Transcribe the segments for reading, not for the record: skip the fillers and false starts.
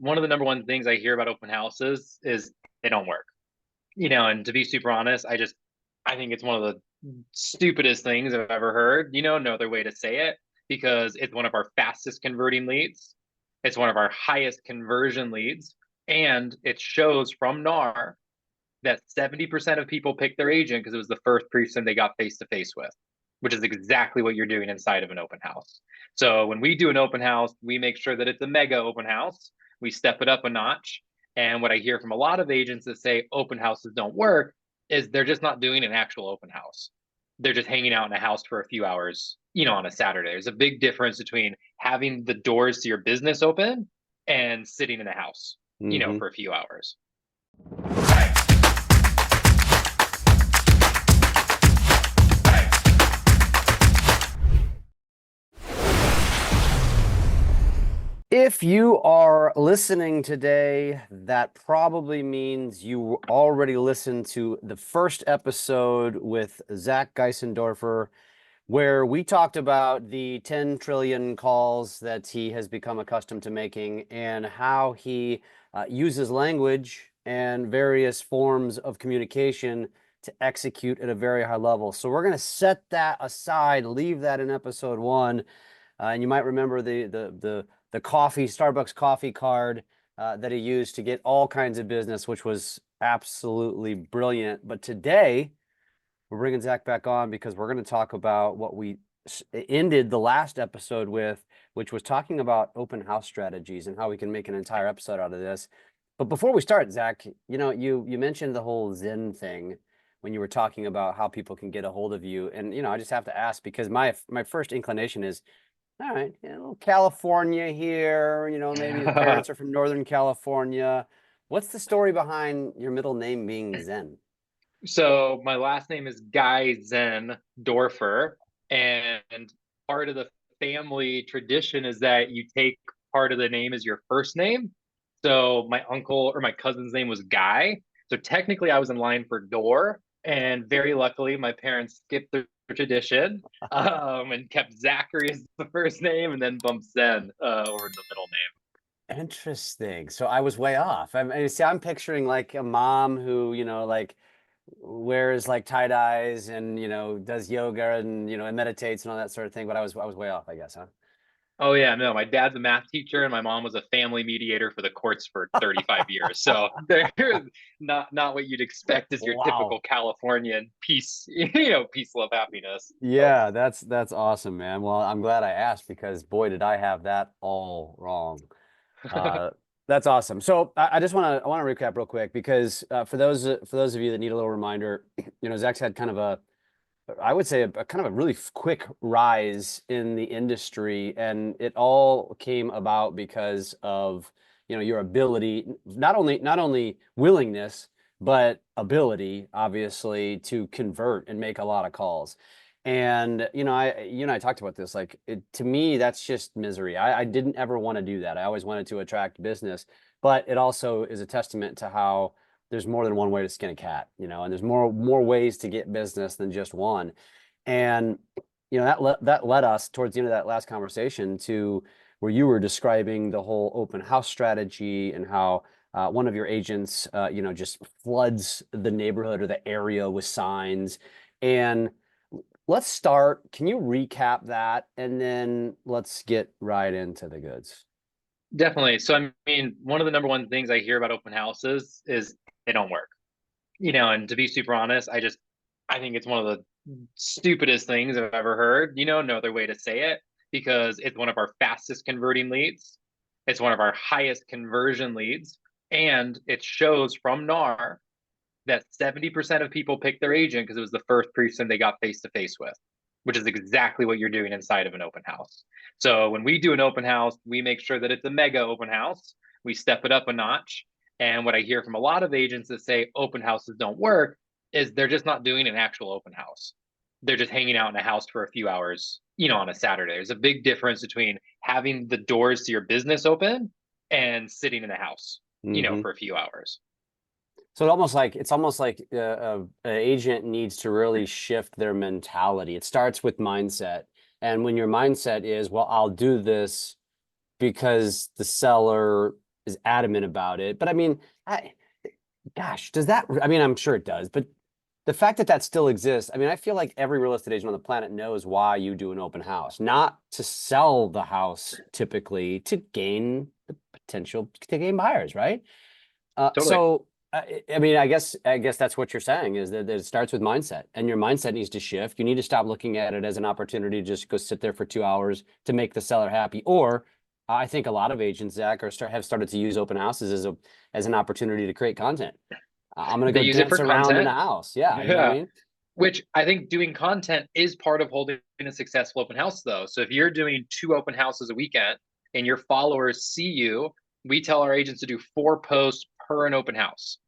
One of the number one things I hear about open houses is they don't work. And to be super honest, I think it's one of the stupidest things I've ever heard. No other way to say it, because it's one of our fastest converting leads. It's one of our highest conversion leads. And it shows from NAR that 70% of people pick their agent because it was the first person they got face to face with, which is exactly what you're doing inside of an open house. So when we do an open house, we make sure that it's a mega open house. We step it up a notch. And what I hear from a lot of agents that say open houses don't work is they're just not doing an actual open house. They're just hanging out in a house for a few hours, on a Saturday. There's a big difference between having the doors to your business open and sitting in a house, Hmm. for a few hours. If you are listening today, that probably means you already listened to the first episode with Zach Geisendorfer, where we talked about the 10 trillion calls that he has become accustomed to making and how he uses language and various forms of communication to execute at a very high level. So we're going to set that aside, leave that in episode one. And you might remember the coffee, Starbucks coffee card that he used to get all kinds of business, which was absolutely brilliant. But today, we're bringing Zach back on because we're going to talk about what we ended the last episode with, which was talking about open house strategies and how we can make an entire episode out of this. But before we start, Zach, you mentioned the whole Zen thing when you were talking about how people can get a hold of you. And, I just have to ask because my first inclination is, all right, a little California here, maybe the parents are from Northern California. What's the story behind your middle name being Zen? So my last name is Geisendorfer, and part of the family tradition is that you take part of the name as your first name. So my uncle or my cousin's name was Guy. So technically I was in line for Door, and very luckily my parents skipped the tradition and kept Zachary as the first name and then bumped Zen over the middle Interesting. So I was way off. See, I'm picturing like a mom who, like wears like tie dyes and does yoga and meditates and all that sort of thing. But I was way off, I guess, huh? Oh yeah, no, my dad's a math teacher and my mom was a family mediator for the courts for 35 years. So they're not what you'd expect as your Wow. typical Californian peace, peace, love, happiness. So Yeah, that's awesome, man. Well, I'm glad I asked because boy, did I have that all wrong. Uh, that's awesome. So I just want to recap real quick because for those of you that need a little reminder, Zach's had kind of I would say a kind of a really quick rise in the industry, and it all came about because of your ability, not only willingness, but ability, obviously, to convert and make a lot of calls. And you and I talked about this. Like to me, that's just misery. I didn't ever want to do that. I always wanted to attract business, but it also is a testament to how there's more than one way to skin a cat, and there's more ways to get business than just one. And that led us towards the end of that last conversation to where you were describing the whole open house strategy and how one of your agents, just floods the neighborhood or the area with signs. And let's start. Can you recap that? And then let's get right into the goods. definitely. So I mean, one of the number one things I hear about open houses is they don't work. And to be super honest, I think it's one of the stupidest things I've ever heard. No other way to say it, because it's one of our fastest converting leads. It's one of our highest conversion leads. And it shows from NAR that 70% of people pick their agent because it was the first person they got face to face with, which is exactly what you're doing inside of an open house. So when we do an open house, we make sure that it's a mega open house. We step it up a notch. And what I hear from a lot of agents that say open houses don't work is they're just not doing an actual open house. They're just hanging out in a house for a few hours, on a Saturday. There's a big difference between having the doors to your business open and sitting in a house, Hmm. for a few hours. So it's almost like an agent needs to really shift their mentality. It starts with mindset. And when your mindset is, well, I'll do this because the seller is adamant about it. But I mean, gosh, does that, I mean, I'm sure it does, but the fact that that still exists, I mean, I feel like every real estate agent on the planet knows why you do an open house, not to sell the house typically, to gain the potential to gain buyers, right? Totally. I mean, I guess that's what you're saying is that it starts with mindset, and your mindset needs to shift. You need to stop looking at it as an opportunity to just go sit there for 2 hours to make the seller happy. Or I think a lot of agents, Zach, have started to use open houses as an opportunity to create content. I'm gonna They go use it dance for around in a content. house. Yeah, you know what I Yeah. mean? Which I think doing content is part of holding a successful open house, though. So if you're doing 2 open houses a weekend and your followers see you, we tell our agents to do 4 posts per an open house.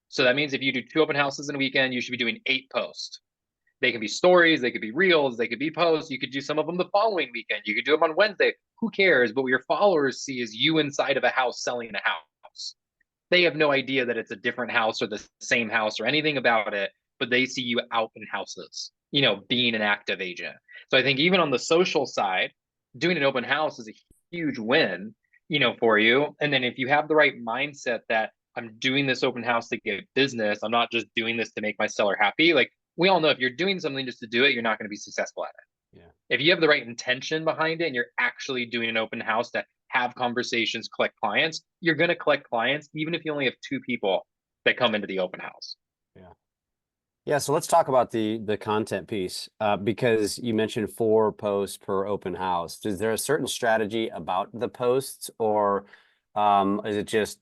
So that means if you do 2 open houses in a weekend, you should be doing 8 posts. They can be stories, they could be reels, they could be posts. You could do some of them the following weekend. You could do them on Wednesday. Who cares? But what your followers see is you inside of a house selling a house. They have no idea that it's a different house or the same house or anything about it, but they see you out in houses, being an active agent. So I think even on the social side, doing an open house is a huge win, for you. And then if you have the right mindset that I'm doing this open house to get business, I'm not just doing this to make my seller happy. Like we all know if you're doing something just to do it, you're not going to be successful at it. Yeah. If you have the right intention behind it and you're actually doing an open house to have conversations, collect clients, you're going to collect clients, even if you only have 2 people that come into the open house. Yeah. Yeah, so let's talk about the content piece because you mentioned 4 posts per open house. Is there a certain strategy about the posts, or is it just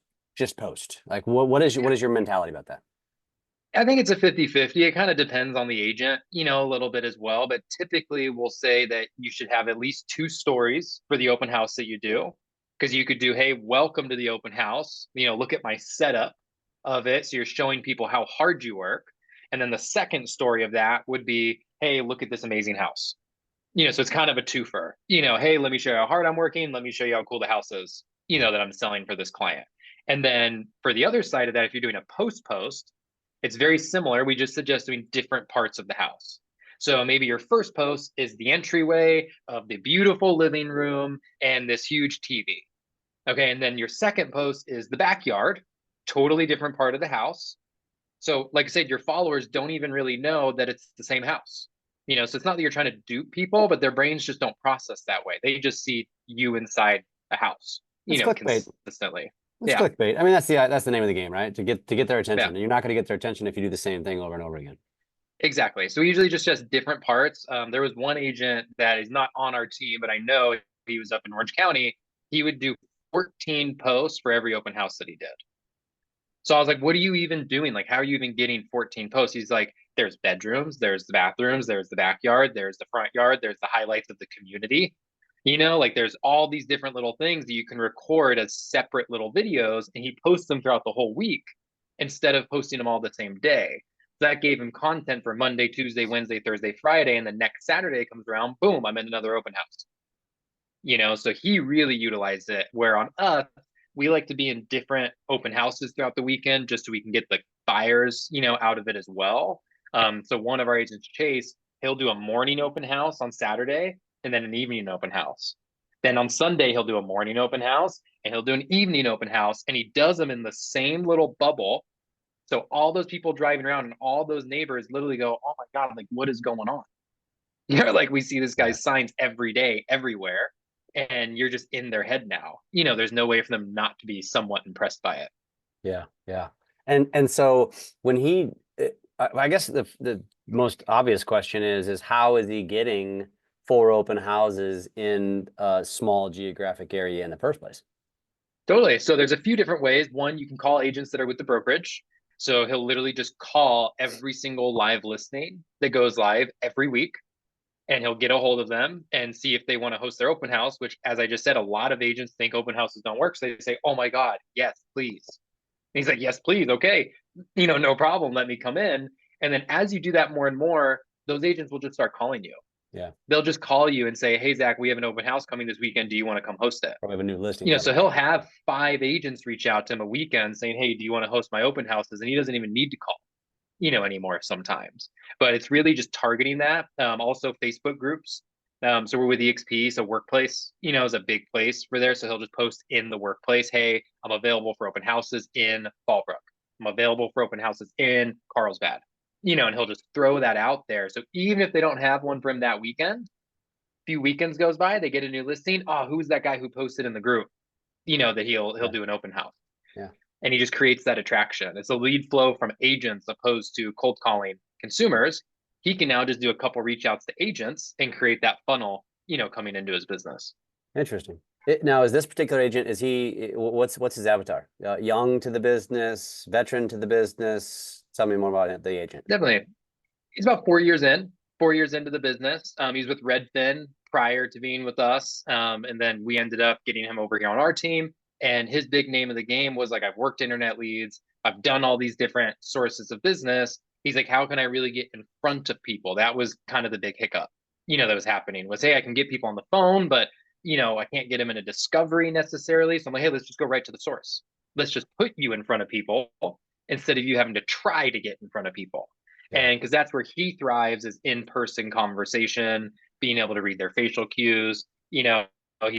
post? Like what is your mentality about that? I think it's a 50-50. It kind of depends on the agent, a little bit as well. But typically, we'll say that you should have at least 2 stories for the open house that you do. Because you could do, hey, welcome to the open house. Look at my setup of it. So you're showing people how hard you work. And then the second story of that would be, hey, look at this amazing house. So it's kind of a twofer. Hey, let me show you how hard I'm working. Let me show you how cool the house is, Yeah. that I'm selling for this client. And then for the other side of that, if you're doing a post, it's very similar. We just suggest doing different parts of the house. So maybe your first post is the entryway of the beautiful living room and this huge TV. Okay. And then your second post is the backyard, totally different part of the house. So, like I said, your followers don't even really know that it's the same house. So it's not that you're trying to dupe people, but their brains just don't process that way. They just see you inside a house, That's clickbait. consistently. That's Yeah, clickbait. I mean, that's the name of the game, right? To get their yeah, attention. And you're not going to get their attention if you do the same thing over and over again. exactly. So we usually just different parts. There was one agent that is not on our team, but I know he was up in Orange County. He would do 14 posts for every open house that he did. So I was like, what are you even doing? Like, how are you even getting 14 posts? He's like, there's bedrooms, there's the bathrooms, there's the backyard, there's the front yard, there's the highlights of the community. Like there's all these different little things that you can record as separate little videos, and he posts them throughout the whole week instead of posting them all the same day. So that gave him content for Monday, Tuesday, Wednesday, Thursday, Friday, and the next Saturday comes around, boom, I'm in another open house. So he really utilized it. Where on us, we like to be in different open houses throughout the weekend just so we can get the buyers, out of it as well. So one of our agents, Chase, he'll do a morning open house on Saturday and then an evening open house. Then on Sunday, he'll do a morning open house and he'll do an evening open house. And he does them in the same little bubble. So all those people driving around and all those neighbors literally go, oh my God, like what is going on? Like we see this Yeah. guy's signs every day, everywhere, and you're just in their head now. There's no way for them not to be somewhat impressed by it. Yeah. Yeah. And so when I guess the most obvious question is how is he getting 4 open houses in a small geographic area in the first place? Totally. So there's a few different ways. One, you can call agents that are with the brokerage. So he'll literally just call every single live listing that goes live every week, and he'll get a hold of them and see if they want to host their open house, which, as I just said, a lot of agents think open houses don't work. So they say, oh my God, yes, please. And he's like, yes, please. Okay. No problem. Let me come in. And then as you do that more and more, those agents will just start calling you. Yeah. They'll just call you and say, hey, Zach, we have an open house coming this weekend. Do you want to come host it? Probably have a new listing So coming he'll up. have 5 agents reach out to him a weekend saying, hey, do you want to host my open houses? And he doesn't even need to call, anymore sometimes. But it's really just targeting that. Also, Facebook groups. So we're with EXP. So workplace, is a big place for there. So he'll just post in the workplace, hey, I'm available for open houses in Fallbrook. I'm available for open houses in Carlsbad. And he'll just throw that out there. So even if they don't have one for him that weekend, a few weekends goes by, they get a new listing. Oh, who's that guy who posted in the group? That he'll Yeah. do an open house. Yeah. And he just creates that attraction. It's a lead flow from agents opposed to cold calling consumers. He can now just do a couple reach outs to agents and create that funnel, coming into his business. Interesting. Now, is this particular agent, is he, what's his avatar? Young to the business, veteran to the business? Tell me more about the agent. Definitely. He's about 4 years into the business. He's with Redfin prior to being with us. And then we ended up getting him over here on our team. And his big name of the game was like, I've worked internet leads. I've done all these different sources of business. He's like, how can I really get in front of people? That was kind of the big hiccup, that was happening was, hey, I can get people on the phone, but, I can't get them in a discovery necessarily. So I'm like, hey, let's just go right to the source. Let's just put you in front of people instead of you having to try to get in front of people. Yeah. And because that's where he thrives is in-person conversation, being able to read their facial cues. He's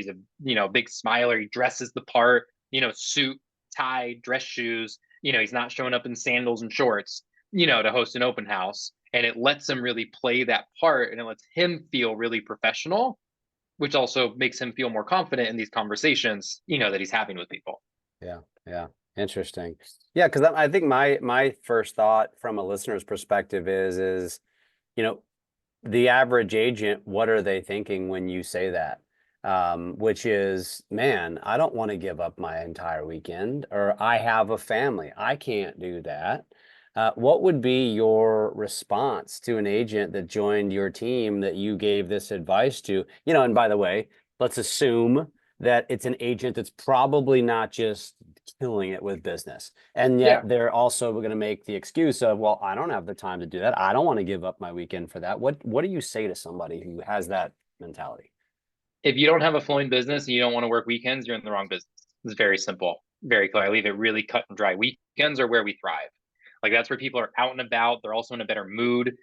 a big smiler. He dresses the part. Suit, tie, dress shoes. He's not showing up in sandals and shorts. To host an open house, and it lets him really play that part, and it lets him feel really professional, which also makes him feel more confident in these conversations. That he's having with people. Yeah. Yeah. Interesting. Yeah, because I think my first thought from a listener's perspective is, you know, the average agent, what are they thinking when you say that? Which is, man, I don't want to give up my entire weekend, or I have a family. I can't do that. What would be your response to an agent that joined your team that you gave this advice to? And by the way, let's assume that it's an agent that's probably not just killing it with business. And Yeah. yet they're also going to make the excuse of, well, I don't have the time to do that. I don't want to give up my weekend for that. What do you say to somebody who has that mentality? If you don't have a flowing business and you don't want to work weekends, you're in the wrong business. It's very simple, very clear. I leave it really cut and dry. Weekends are where we thrive. Like that's where people are out and about. They're also in a better mood.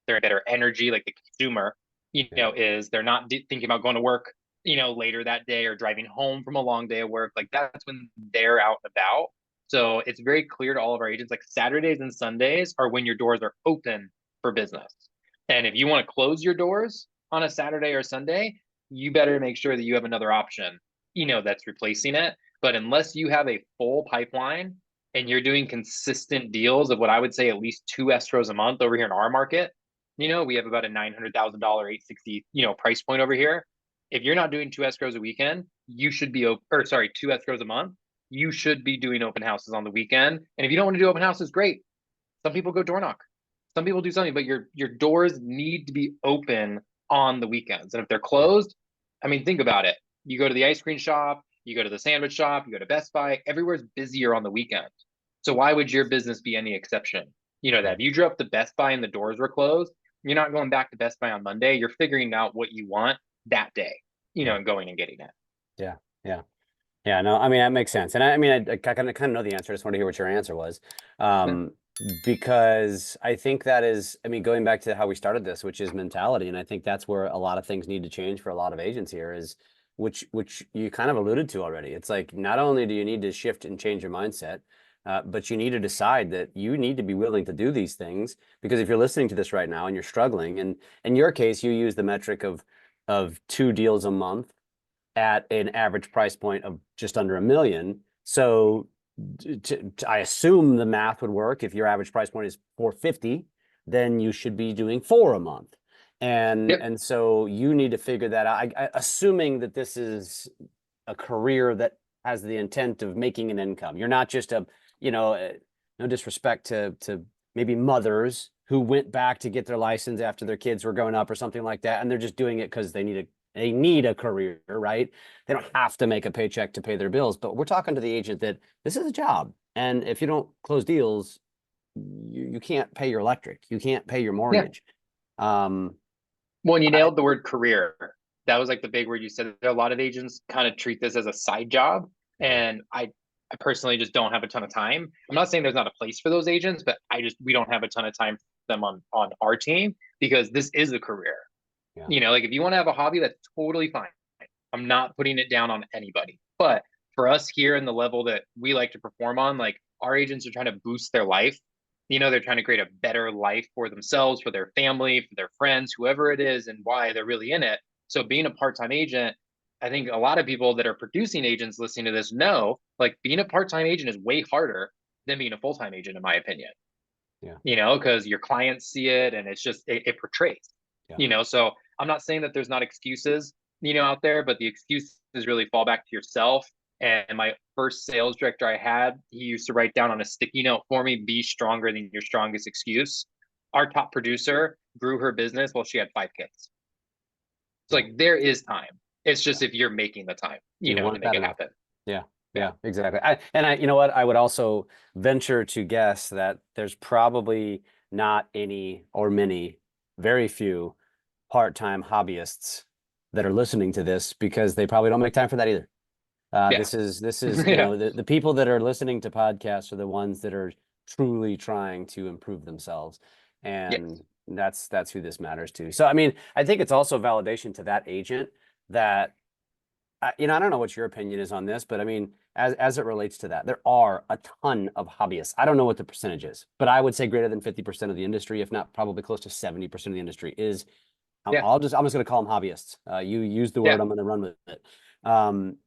They're in better energy. Like the consumer, Yeah. is they're not thinking about going to work, later that day or driving home from a long day of work. Like that's when they're out and about. So it's very clear to all of our agents, like Saturdays and Sundays are when your doors are open for business. And if you want to close your doors on a Saturday or Sunday, you better make sure that you have another option, that's replacing it. But unless you have a full pipeline and you're doing consistent deals of what I would say at least two escrows a month over here in our market, we have about a $900,000 860, price point over here. If you're not doing two escrows a weekend, you should be, or sorry, two escrows a month. You should be doing open houses on the weekend. And if you don't want to do open houses, great. Some people go door knock. Some people do something, but your doors need to be open on the weekends. And if they're Yeah. closed, I mean, think about it. You go to the ice cream shop, you go to the sandwich shop, you go to Best Buy, everywhere's busier on the weekend. So why would your business be any exception? That if you drove up to Best Buy and the doors were closed, you're not going back to Best Buy on Monday. You're figuring out what you want that day, Yeah. and going and getting it. Yeah. Yeah. Yeah, no, I mean that makes sense, and I mean I kind of know the answer. I just want to hear what your answer was, Yeah. because I think that is, I mean, going back to how we started this, which is mentality, and I think that's where a lot of things need to change for a lot of agents here. Is which you kind of alluded to already. It's like not only do you need to shift and change your mindset, but you need to decide that you need to be willing to do these things, because if you're listening to this right now and you're struggling, and in your case, you use the metric of 2 deals a month at an average price point of just under $1 million. So I assume the math would work. If your average price point is 450, then you should be doing 4 a month. And Yep. and so you need to figure that out. Assuming that this is a career that has the intent of making an income. You're not just no disrespect to maybe mothers who went back to get their license after their kids were growing up or something like that, and they're just doing it because they need a career, right? They don't have to make a paycheck to pay their bills, but we're talking to the agent that this is a job. And if you don't close deals, you can't pay your electric, you can't pay your Yeah. mortgage. Um, Well, and you I, nailed the word career. That was like the big word you said. A lot of agents kind of treat this as a side job. yeah, And I personally just don't have a ton of time. I'm not saying there's not a place for those agents, but we don't have a ton of time for them on our team because this is a career. Yeah. Like if you want to have a hobby, that's totally fine. I'm not putting it down on anybody. But for us here in the level that we like to perform on, like our agents are trying to boost their life. They're trying to create a better life for themselves, for their family, for their friends, whoever it is, and why they're really in it. So being a part-time agent, I think a lot of people that are producing agents listening to this know, like being a part-time agent is way harder than being a full-time agent, in my opinion. Yeah. Because your clients see it and it's just it portrays. Yeah. So I'm not saying that there's not excuses, out there, but the excuses really fall back to yourself. And my first sales director I had, he used to write down on a sticky note for me, be stronger than your strongest excuse. Our top producer grew her business while she had 5 kids. So Yeah. like there is time. It's Yeah. just if you're making the time, Do you to want make that it enough? happen. Yeah. Yeah. Yeah, exactly. You know what? I would also venture to guess that there's probably not any or many, very few part-time hobbyists that are listening to this because they probably don't make time for that either. Yeah. This is, Yeah. the people that are listening to podcasts are the ones that are truly trying to improve themselves. Yes. And that's who this matters to. So, I mean, I think it's also validation to that agent that, I don't know what your opinion is on this, but I mean, as it relates to that, there are a ton of hobbyists. I don't know what the percentage is, but I would say greater than 50% of the industry, if not probably close to 70% of the industry is, Yeah. I'm just going to call them hobbyists. You use the Yeah. word, I'm going to run with it.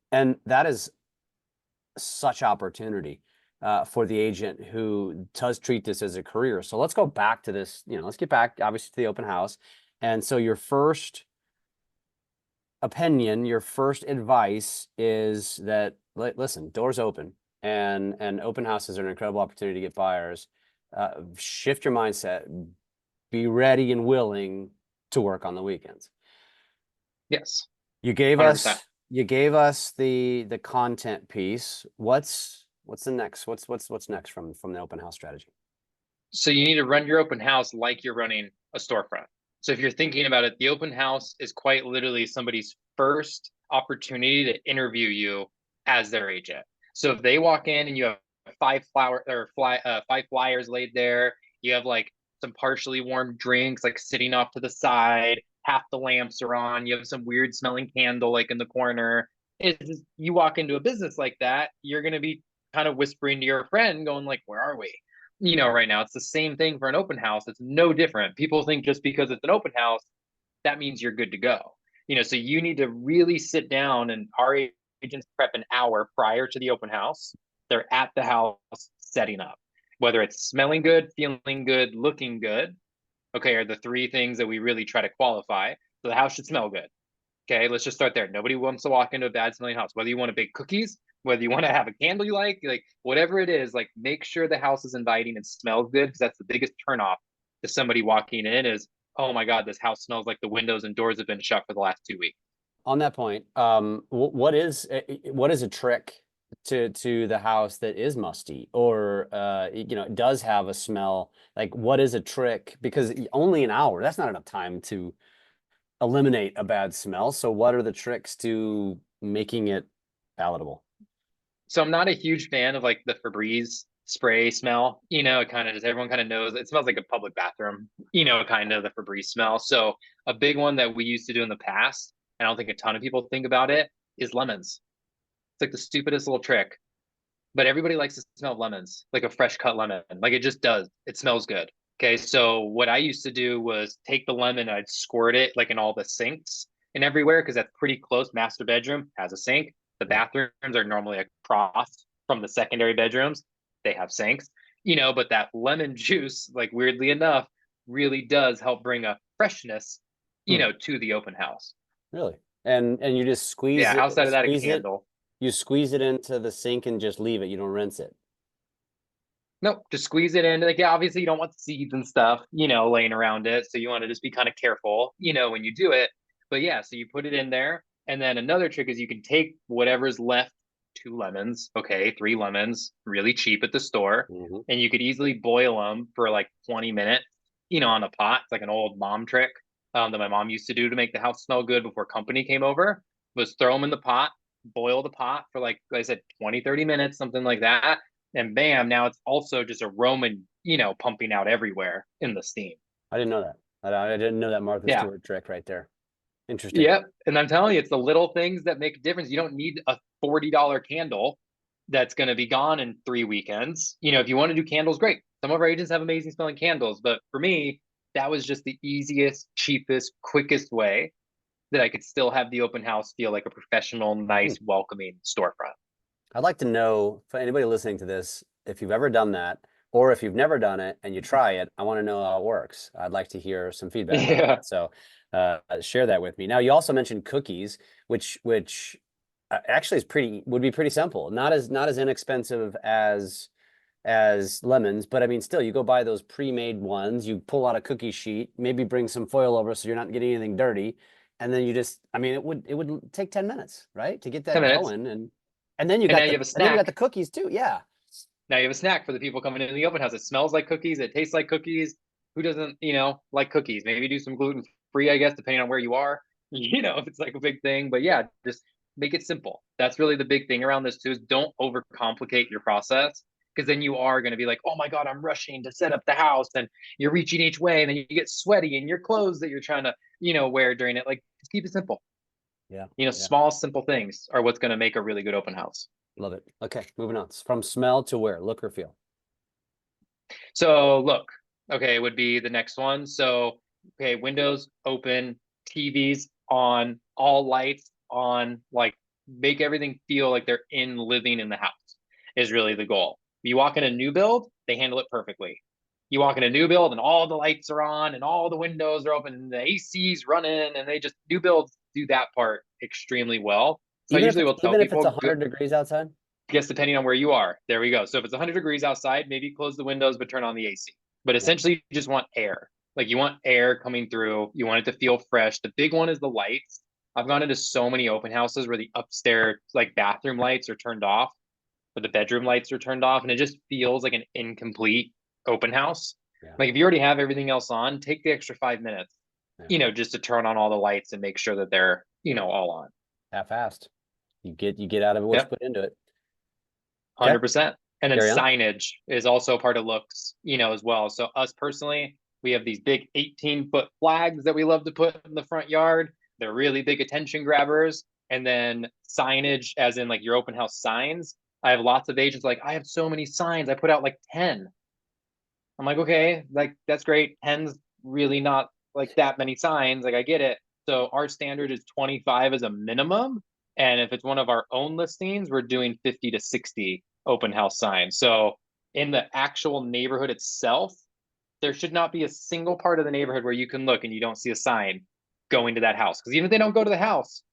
And that is such opportunity for the agent who does treat this as a career. So let's go back to this, let's get back obviously to the open house. And so your first opinion, your first advice is that, listen, doors open and open houses are an incredible opportunity to get buyers. Shift your mindset, be ready and willing to work on the weekends. Yes. You gave 100%. us you gave us the content piece. What's the next? What's next from the open house strategy? So you need to run your open house like you're running a storefront. So if you're thinking about it, the open house is quite literally somebody's first opportunity to interview you as their agent. So if they walk in and you have five flyers laid there, you have like some partially warmed drinks like sitting off to the side, half the lamps are on, you have some weird smelling candle like in the corner. You walk into a business like that, you're going to be kind of whispering to your friend, going like, "Where are we?" Right now. It's the same thing for an open house. It's no different. People think just because it's an open house, that means you're good to go. So you need to really sit down, and our agents prep an hour prior to the open house. They're at the house setting up, whether it's smelling good, feeling good, looking good. Okay, are the three things that we really try to qualify. So the house should smell good. Okay, let's just start there. Nobody wants to walk into a bad smelling house, whether you want to bake cookies, whether you want to have a candle you like whatever it is, like make sure the house is inviting and smells good, because that's the biggest turnoff to somebody walking in is, oh my God, this house smells like the windows and doors have been shut for the last 2 weeks. On that point, what is a trick to the house that is musty or it does have a smell? Like, what is a trick? Because only an hour, that's not enough time to eliminate a bad smell. So what are the tricks to making it palatable? So I'm not a huge fan of like the Febreze spray smell. It kind of just, everyone kind of knows it smells like a public bathroom, kind of the Febreze smell. So a big one that we used to do in the past, and I don't think a ton of people think about it, is lemons. It's like the stupidest little trick, but everybody likes to smell lemons, like a fresh cut lemon. Like it just does. It smells good. Okay. So what I used to do was take the lemon, I'd squirt it like in all the sinks and everywhere, because that's pretty close. Master bedroom has a sink. The Yeah. bathrooms are normally across from the secondary bedrooms. They have sinks, but that lemon juice, like weirdly enough, really does help bring a freshness, Hmm. to the open house. Really? And you just Yeah. Outside of that, a candle. you squeeze it into the sink and just leave it. You don't rinse it. Nope, just squeeze it in. Like, yeah, obviously you don't want seeds and stuff, laying around it. So you want to just be kind of careful, when you do it. But yeah, so you put it in there. And then another trick is you can take whatever's left, 2 lemons, okay, 3 lemons, really cheap at the store. Hmm. And you could easily boil them for like 20 minutes, on a pot. It's like an old mom trick that my mom used to do to make the house smell good before company came over, was throw them in the pot, boil the pot for like I said, 20, 30 minutes, something like that, and bam, now it's also just aroma, pumping out everywhere in the steam. I didn't know that. I didn't know that Martha Yeah. Stewart trick right there. Interesting. Yep. And I'm telling you, it's the little things that make a difference. You don't need a $40 candle that's going to be gone in 3 weekends. If you want to do candles, great. Some of our agents have amazing smelling candles, but for me, that was just the easiest, cheapest, quickest way that I could still have the open house feel like a professional, Hmm. nice, welcoming storefront. I'd like to know, for anybody listening to this, if you've ever done that, or if you've never done it and you try it, I want to know how it works. I'd like to hear some feedback on Yeah. that. So share that with me. Now, you also mentioned cookies, which actually is would be pretty simple. Not as inexpensive as lemons, but I mean, still, you go buy those pre-made ones, you pull out a cookie sheet, maybe bring some foil over so you're not getting anything dirty, and then you just, I mean, it would take 10 minutes, right, to get 10 that minutes. going, and then you And now got you the have a and then you got the snack. cookies too. Yeah. Now you have a snack for the people coming into the open house. It smells like cookies. It tastes like cookies. Who doesn't, like cookies? Maybe do some gluten free, I guess, depending on where you are, if it's like a big thing. But yeah, just make it simple. That's really the big thing around this too, is don't overcomplicate your process, because then you are going to be like, oh my God, I'm rushing to set up the house, and you're reaching each way, and then you get sweaty in your clothes that you're trying to, wear during it. Like, just keep it simple. Yeah. Yeah. Small, simple things are what's going to make a really good open house. Love it. Okay, moving on. From smell to where? Look or feel? So look, okay, would be the next one. So, okay, windows open, TVs on, all lights on, like make everything feel like they're living in the house is really the goal. You walk in a new build, they handle it perfectly. You walk in a new build and all the lights are on and all the windows are open and the AC's running, and they just, new builds do that part extremely well. So I Even if usually it's will tell even if it's people, 100 degrees outside? guess depending on where you are. There we go. So if it's 100 degrees outside, maybe close the windows but turn on the AC. But Yeah. essentially, you just want air. Like, you want air coming through. You want it to feel fresh. The big one is the lights. I've gone into so many open houses where the upstairs like bathroom lights are turned off, but the bedroom lights are turned off, and it just feels like an incomplete open house. Yeah. Like, if you already have everything else on, take the extra 5 minutes, Yeah. just to turn on all the lights and make sure that they're, all on. Half-assed. You get out of it what you Yep. put into it. Okay, 100%. And then carry on. signage is also part of looks, as well. So us personally, we have these big 18-foot flags that we love to put in the front yard. They're really big attention grabbers. And then signage, as in like your open house signs. I have lots of agents like, I have so many signs. I put out like 10. I'm like, okay, like that's great. 10's really not like that many signs. Like, I get it. So our standard is 25 as a minimum. And if it's one of our own listings, we're doing 50 to 60 open house signs. So in the actual neighborhood itself, there should not be a single part of the neighborhood where you can look and you don't see a sign going to that house. Because even if they don't go to the house,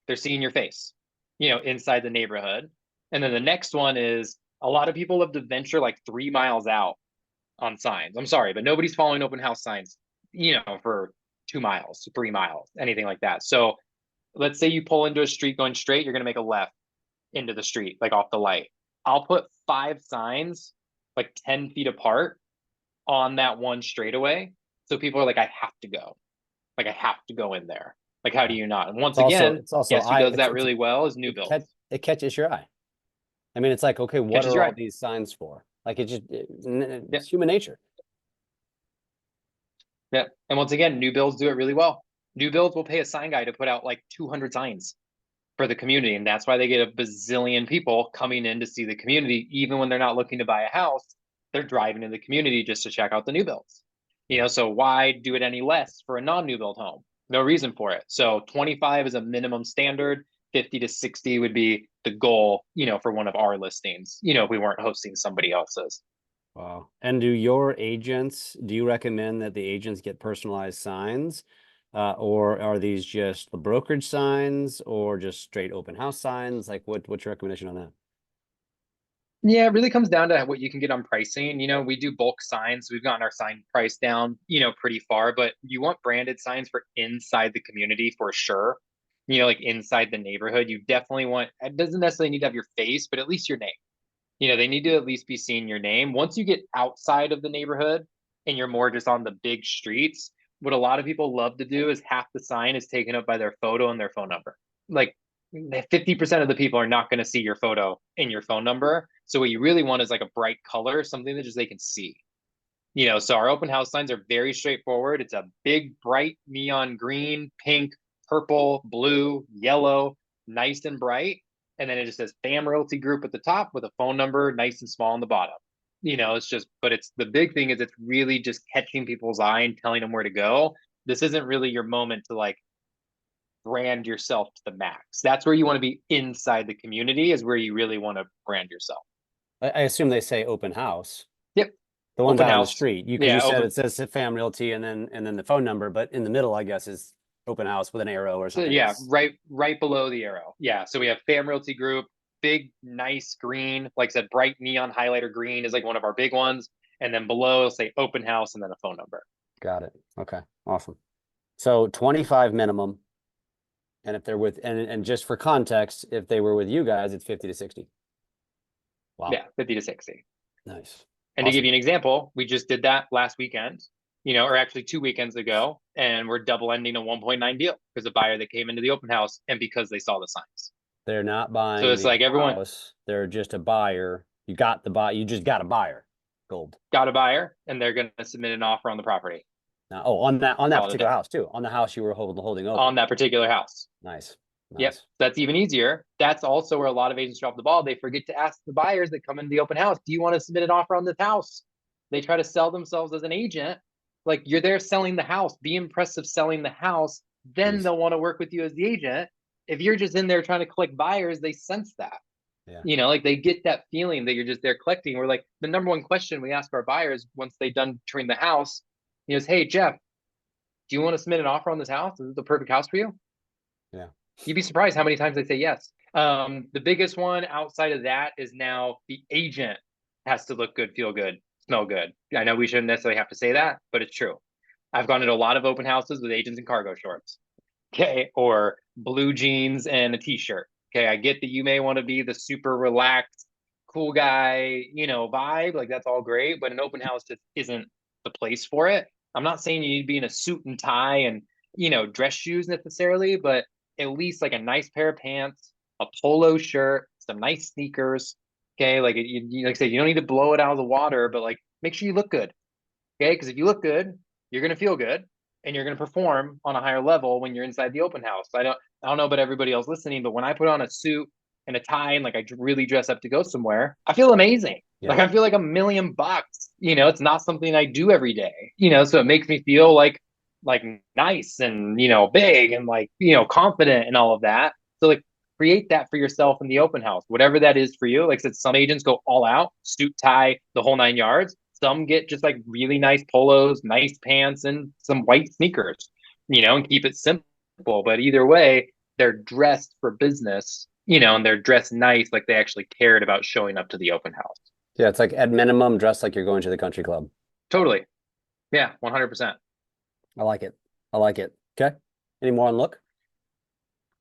they're seeing your face, inside the neighborhood. And then the next one is, a lot of people love to venture like 3 miles out on signs. I'm sorry, but nobody's following open house signs, for 2 miles, 3 miles, anything like that. So let's say you pull into a street going straight, you're going to make a left into the street, like off the light. I'll put 5 signs, like 10 feet apart on that one straightaway. So people are like, I have to go. Like, I have to go in there. Like, how do Yeah. you not? And It's once also again, it's also guess who I does that really well is new it builds. catch it catches your eye. I mean, it's like, okay, what Catches are your all eye. these signs for? Like Yeah. it's human nature. Yeah. And once again, new builds do it really well. New builds will pay a sign guy to put out like 200 signs for the community. And that's why they get a bazillion people coming in to see the community. Even when they're not looking to buy a house, they're driving in the community just to check out the new builds. Yeah. So why do it any less for a non-new build home? No reason for it. So 25 is a minimum standard. 50 to 60 would be the goal, for one of our listings, if we weren't hosting somebody else's. Wow. And do you recommend that the agents get personalized signs? Or are these just the brokerage signs or just straight open house signs? Like what's your recommendation on that? Yeah, it really comes down to what you can get on pricing. We do bulk signs. We've gotten our sign price down, pretty far, but you want branded signs for inside the community for sure. Like inside the neighborhood, you definitely want, it doesn't necessarily need to have your face, but at least your name. They need to at least be seeing your name. Once you get outside of the neighborhood and you're more just on the big streets, what a lot of people love to do is half the sign is taken up by their photo and their phone number. Like 50% of the people are not going to see your photo and your phone number. So what you really want is like a bright color, something that just they can see. So our open house signs are very straightforward. It's a big, bright neon green, pink, purple, blue, yellow, nice and bright. And then it just says Fam Realty Group at the top with a phone number, nice and small on the bottom. It's just, but it's the big thing is it's really just catching people's eye and telling them where to go. This isn't really your moment to like brand yourself to the max. That's where you want to be inside the community, is where you really want to brand yourself. I assume they say open house. Yep. The ones Open out on the house. street. Because Yeah. you said it says Fam Realty and then the phone number, but in the middle, I guess, is open house with an arrow or So something. yeah, right below the arrow. Yeah. So we have Fam Realty Group, big, nice green, like I said, bright neon highlighter green is like one of our big ones. And then below it'll say open house and then a phone number. Got it. Okay. Awesome. So 25 minimum. And if they're with and just for context, if they were with you guys, it's 50 to 60. Wow. Yeah, 50 to 60. Nice. And to give you an example, we just did that last weekend, or actually 2 weekends ago, and we're double ending a 1.9 deal because a buyer that came into the open house and because they saw the signs. They're not buying So it's like everyone house. They're just a buyer. You got the buy. You just got a buyer. Gold. got a buyer and they're going to submit an offer on the property. Now, on that particular house too. On the house you were holding open. On that particular house. Nice. Yep. That's even easier. That's also where a lot of agents drop the ball. They forget to ask the buyers that come into the open house, do you want to submit an offer on this house? They try to sell themselves as an agent. Like, you're there selling the house. Be impressive selling the house. Then they'll want to work with you as the agent. If you're just in there trying to collect buyers, they sense that. Yeah. Like they get that feeling that you're just there collecting. We're like, the number one question we ask our buyers once they're done touring the house is, hey, Jeff, do you want to submit an offer on this house? Is it the perfect house for you? Yeah. You'd be surprised how many times they say yes. The biggest one outside of that is now the agent has to look good, feel good, smell good. I know we shouldn't necessarily have to say that, but it's true. I've gone into a lot of open houses with agents in cargo shorts, okay, or blue jeans and a t-shirt. Okay, I get that you may want to be the super relaxed, cool guy, vibe. Like, that's all great, but an open house just isn't the place for it. I'm not saying you need to be in a suit and tie and, dress shoes necessarily, but at least like a nice pair of pants, a polo shirt, some nice sneakers. Okay, like like I said, you don't need to blow it out of the water, but like make sure you look good. Okay, because if you look good, you're gonna feel good, and you're gonna perform on a higher level when you're inside the open house. I don't know about everybody else listening, but when I put on a suit and a tie and like I really dress up to go somewhere, I feel amazing. Yeah. Like I feel like $1,000,000. It's not something I do every day. So it makes me feel like nice and big and like confident and all of that. So like create that for yourself in the open house, whatever that is for you. Like I said, some agents go all out, suit, tie, the whole 9 yards. Some get just like really nice polos, nice pants, and some white sneakers, and keep it simple. But either way, they're dressed for business, and they're dressed nice, like they actually cared about showing up to the open house. Yeah, it's like at minimum dress like you're going to the country club. Totally. Yeah, 100%. I like it. Okay. Any more on look?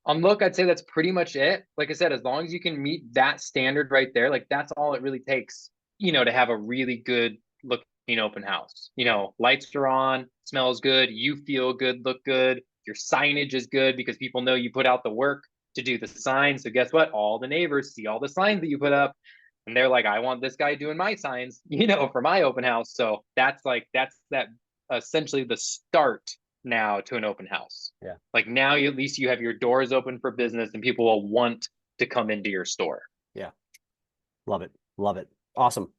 On look, I'd say that's pretty much it. Like I said, as long as you can meet that standard right there, like that's all it really takes, to have a really good looking open house. Lights are on, smells good, you feel good, look good. Your signage is good because people know you put out the work to do the signs. So guess what? All the neighbors see all the signs that you put up, and they're like, I want this guy doing my signs, for my open house. So that's that essentially the start now to an open house. Yeah. Like now at least you have your doors open for business and people will want to come into your store. Yeah. Love it. Awesome.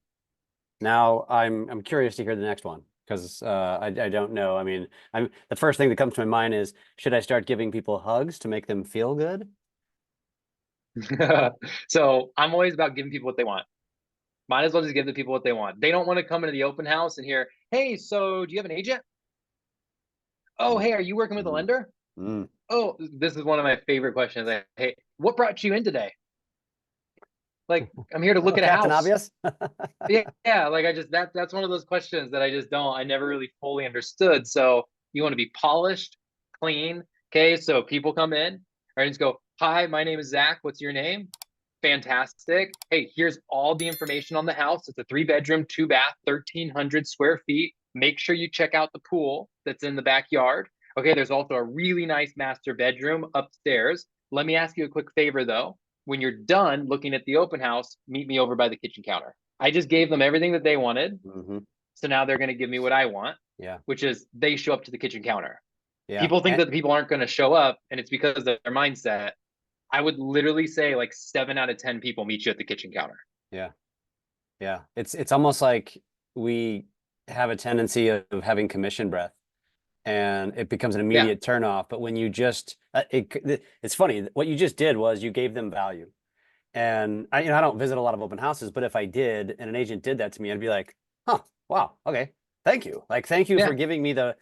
Now I'm curious to hear the next one because I don't know. I mean, the first thing that comes to my mind is, should I start giving people hugs to make them feel good? So I'm always about giving people what they want. Might as well just give the people what they want. They don't want to come into the open house and hear, hey, so do you have an agent? Oh, hey, are you working with a lender? Oh, this is one of my favorite questions. Hey, what brought you in today? Like, I'm here to look at a house. Obvious. yeah. Like that's one of those questions that I never really fully understood. So you want to be polished, clean. Okay. So people come in, right, and just go, hi, my name is Zach. What's your name? Fantastic. Hey, here's all the information on the house. It's a 3-bedroom, 2-bath, 1,300 square feet. Make sure you check out the pool that's in the backyard. Okay, there's also a really nice master bedroom upstairs. Let me ask you a quick favor though. When you're done looking at the open house, meet me over by the kitchen counter. I just gave them everything that they wanted. So now they're going to give me what I want, which is they show up to the kitchen counter. Yeah. People think that the people aren't going to show up, and it's because of their mindset. I would literally say like 7 out of 10 people meet you at the kitchen counter. Yeah. Yeah. It's almost like we have a tendency of having commission breath, and it becomes an Yeah, immediate turnoff. But when you just, it's funny. What you just did was you gave them value. And I don't visit a lot of open houses, but if I did, and an agent did that to me, I'd be like, huh, wow, okay, thank you. Like, thank you for yeah, giving me the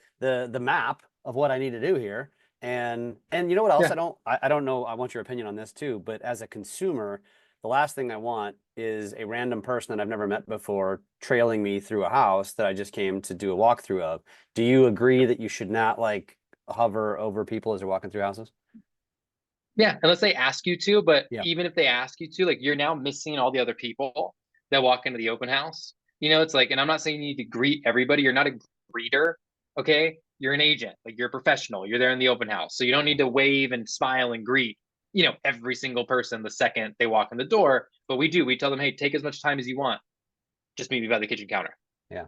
map of what I need to do here. And you know what else? yeah. I don't know. I want your opinion on this too. But as a consumer, the last thing I want is a random person that I've never met before trailing me through a house that I just came to do a walkthrough of. Do you agree that you should not like hover over people as they're walking through houses? Yeah, unless they ask you to, but Yeah. even if they ask you to, like you're now missing all the other people that walk into the open house. It's like, and I'm not saying you need to greet everybody. You're not a greeter, okay? You're an agent, like you're a professional. You're there in the open house, so you don't need to wave and smile and greet, every single person the second they walk in the door. But we do. We tell them, hey, take as much time as you want. Just meet me by the kitchen counter. Yeah.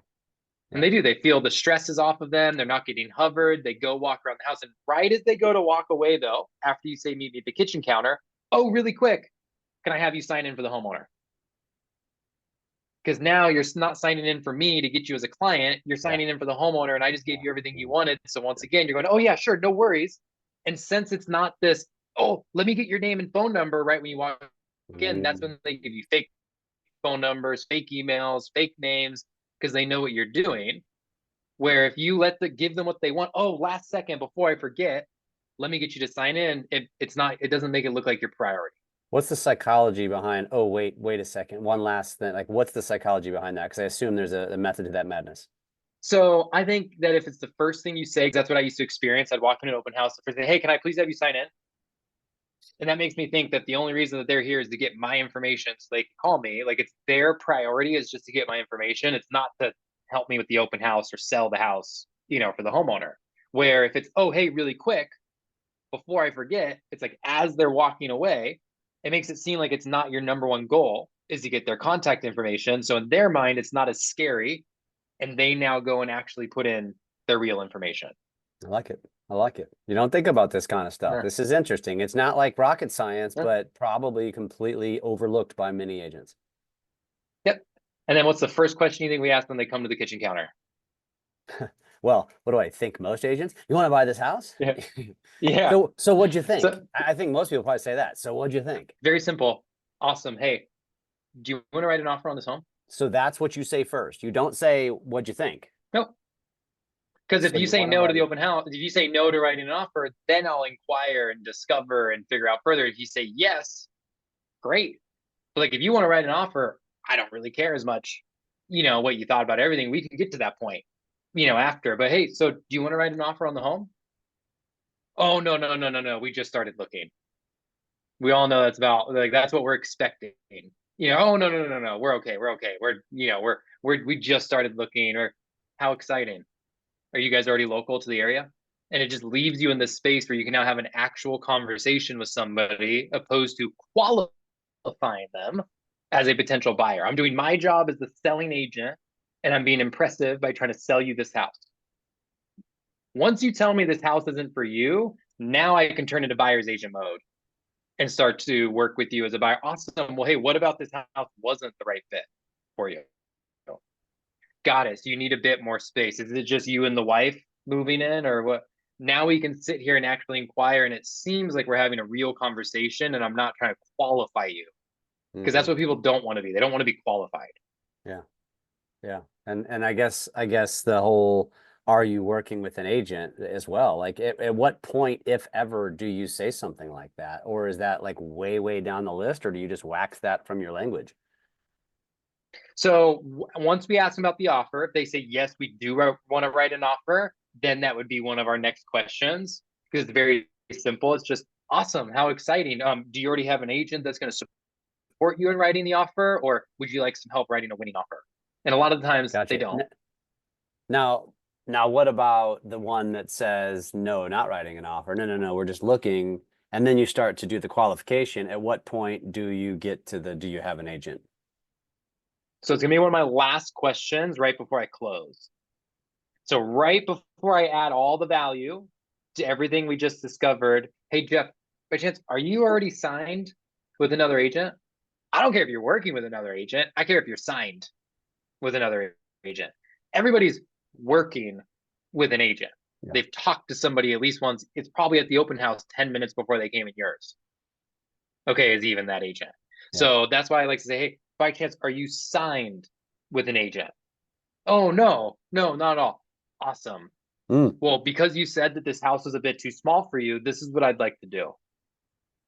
And Yeah. they do. They feel the stress is off of them. They're not getting hovered. They go walk around the house. And right as they go to walk away, though, after you say meet me at the kitchen counter, oh, really quick, can I have you sign in for the homeowner? Because now you're not signing in for me to get you as a client. You're Yeah. signing in for the homeowner, and I just gave Yeah. you everything you wanted. So once again, you're going, oh, yeah, sure, no worries. And since it's not this, oh, let me get your name and phone number right when you walk in, that's Mm. when they give you fake phone numbers, fake emails, fake names, because they know what you're doing. Where if you give them what they want, oh, last second before I forget, let me get you to sign in. It doesn't make it look like your priority. What's the psychology behind, oh, wait a second. One last thing. Like, what's the psychology behind that? Because I assume there's a method to that madness. So I think that if it's the first thing you say, because that's what I used to experience, I'd walk in an open house, the first thing, hey, can I please have you sign in? And that makes me think that the only reason that they're here is to get my information so they can call me. Like it's their priority is just to get my information. It's not to help me with the open house or sell the house, for the homeowner. Where if it's, oh, hey, really quick, before I forget, it's like as they're walking away, it makes it seem like it's not your number one goal is to get their contact information. So in their mind, it's not as scary. And they now go and actually put in their real information. I like it. I like it. You don't think about this kind of stuff. Yeah. This is interesting. It's not like rocket science, Yeah. but probably completely overlooked by many agents. Yep. And then what's the first question you think we ask when they come to the kitchen counter? Well, what do I think most agents? You want to buy this house? Yeah. Yeah. So what'd you think? So I think most people probably say that. So what'd you think? very simple. Awesome. Hey, do you want to write an offer on this home? So that's what you say first. You don't say, what'd you think? Nope. Because if So you you say want to no buy to the the, open house, if you say no to writing an offer, then I'll inquire and discover and figure out further. If you say yes, great. But like if you want to write an offer, I don't really care as much, what you thought about everything. We can get to that point, after. But hey, so do you want to write an offer on the home? Oh no, no, no, no, no. We just started looking. We all know that's about like that's what we're expecting. Oh no, no, no, no, no. We're okay. We're okay. We just started looking, or how exciting. Are you guys already local to the area? And it just leaves you in this space where you can now have an actual conversation with somebody opposed to qualifying them as a potential buyer. I'm doing my job as the selling agent and I'm being impressive by trying to sell you this house. Once you tell me this house isn't for you, now I can turn into buyer's agent mode and start to work with you as a buyer. Awesome. Well, hey, what about this house wasn't the right fit for you? Got it. So you need a bit more space. Is it just you and the wife moving in, or what? Now we can sit here and actually inquire, and it seems like we're having a real conversation, and I'm not trying to qualify you because that's Mhm. what people don't want to be. They don't want to be qualified. Yeah. Yeah. And I guess the whole are you working with an agent as well? Like at what point, if ever, do you say something like that? Or is that like way down the list, or do you just wax that from your language? So once we ask them about the offer, if they say yes, we do want to write an offer, then that would be one of our next questions because it's very simple. It's just awesome. How exciting. Do you already have an agent that's going to support you in writing the offer, or would you like some help writing a winning offer? And a lot of the times they Gotcha. don't. Now, now what about the one that says no, not writing an offer? No, no, no, we're just looking. And then you start to do the qualification. At what point do you get to the do you have an agent? So it's gonna be one of my last questions right before I close. So right before I add all the value, to everything we just discovered, hey Jeff, by chance, are you already signed with another agent? I don't care if you're working with another agent. I care if you're signed with another agent. Everybody's working with an agent. Yeah. They've talked to somebody at least once. It's probably at the open house 10 minutes before they came in yours. Okay, is even that agent. Yeah. So that's why I like to say, hey, by chance, are you signed with an agent? Oh, no, not at all. Awesome. Well, because you said that this house is a bit too small for you, this is what I'd like to do.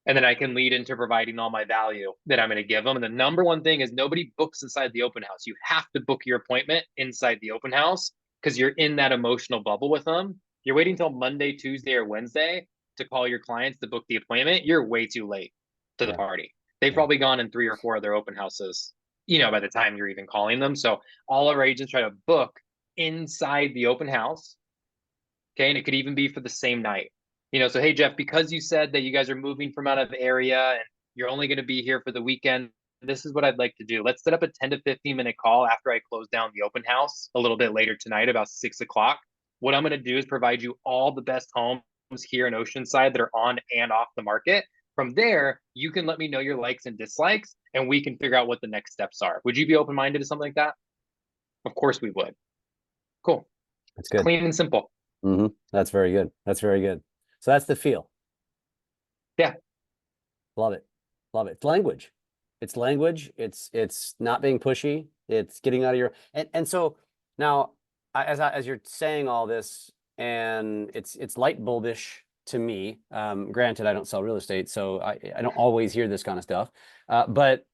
And then I can lead into providing all my value that I'm going to give them. And the number one thing is nobody books inside the open house. You have to book your appointment inside the open house because you're in that emotional bubble with them. You're waiting until Monday, Tuesday, or Wednesday to call your clients to book the appointment. You're way too late to the party. They've probably gone in 3 or 4 of their open houses, by the time you're even calling them. So all of our agents try to book inside the open house. Okay. And it could even be for the same night. So hey Jeff, because you said that you guys are moving from out of the area and you're only going to be here for the weekend, this is what I'd like to do. Let's set up a 10 to 15-minute call after I close down the open house a little bit later tonight, about 6 o'clock. What I'm going to do is provide you all the best homes here in Oceanside that are on and off the market. From there, you can let me know your likes and dislikes, and we can figure out what the next steps are. Would you be open-minded to something like that? Of course we would. Cool. That's good. Clean and simple. That's very good. That's very good. So that's the feel. Yeah. Love it. Love it. It's language. It's language. It's not being pushy. It's getting out of your and so now as you're saying all this, and it's light bulbish to me. Granted, I don't sell real estate, so I don't always hear this kind of stuff. But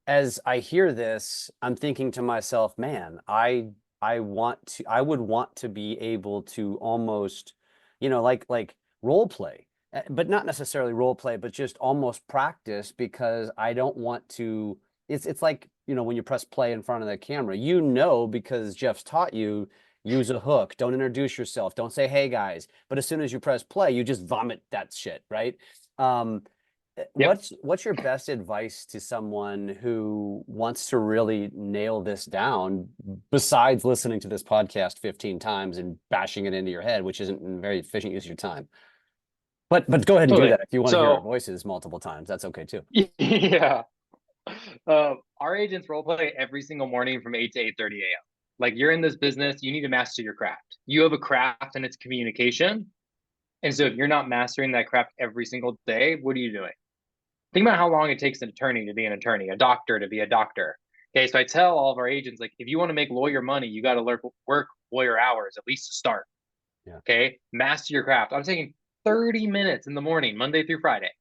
as I hear this, I'm thinking to myself, man, I would want to be able to almost, like role play, but not necessarily role play, but just almost practice, because I don't want to. It's like, when you press play in front of the camera, because Jeff's taught you, use a hook, don't introduce yourself, don't say, hey guys. But as soon as you press play, you just vomit that shit, right? What's your best advice to someone who wants to really nail this down, besides listening to this podcast 15 times and bashing it into your head, which isn't a very efficient use of your time? But go ahead and do that if you want to hear our voices multiple times. That's okay too. Yeah. Our agents role play every single morning from 8 to 8:30 a.m. Like, you're in this business, you need to master your craft. You have a craft, and it's communication. And so if you're not mastering that craft every single day, what are you doing? Think about how long it takes an attorney to be an attorney, a doctor to be a doctor. Okay, so I tell all of our agents, like, if you want to make lawyer money, you got to work lawyer hours, at least to start. Yeah. Okay, master your craft. I'm taking 30 minutes in the morning, Monday through Friday.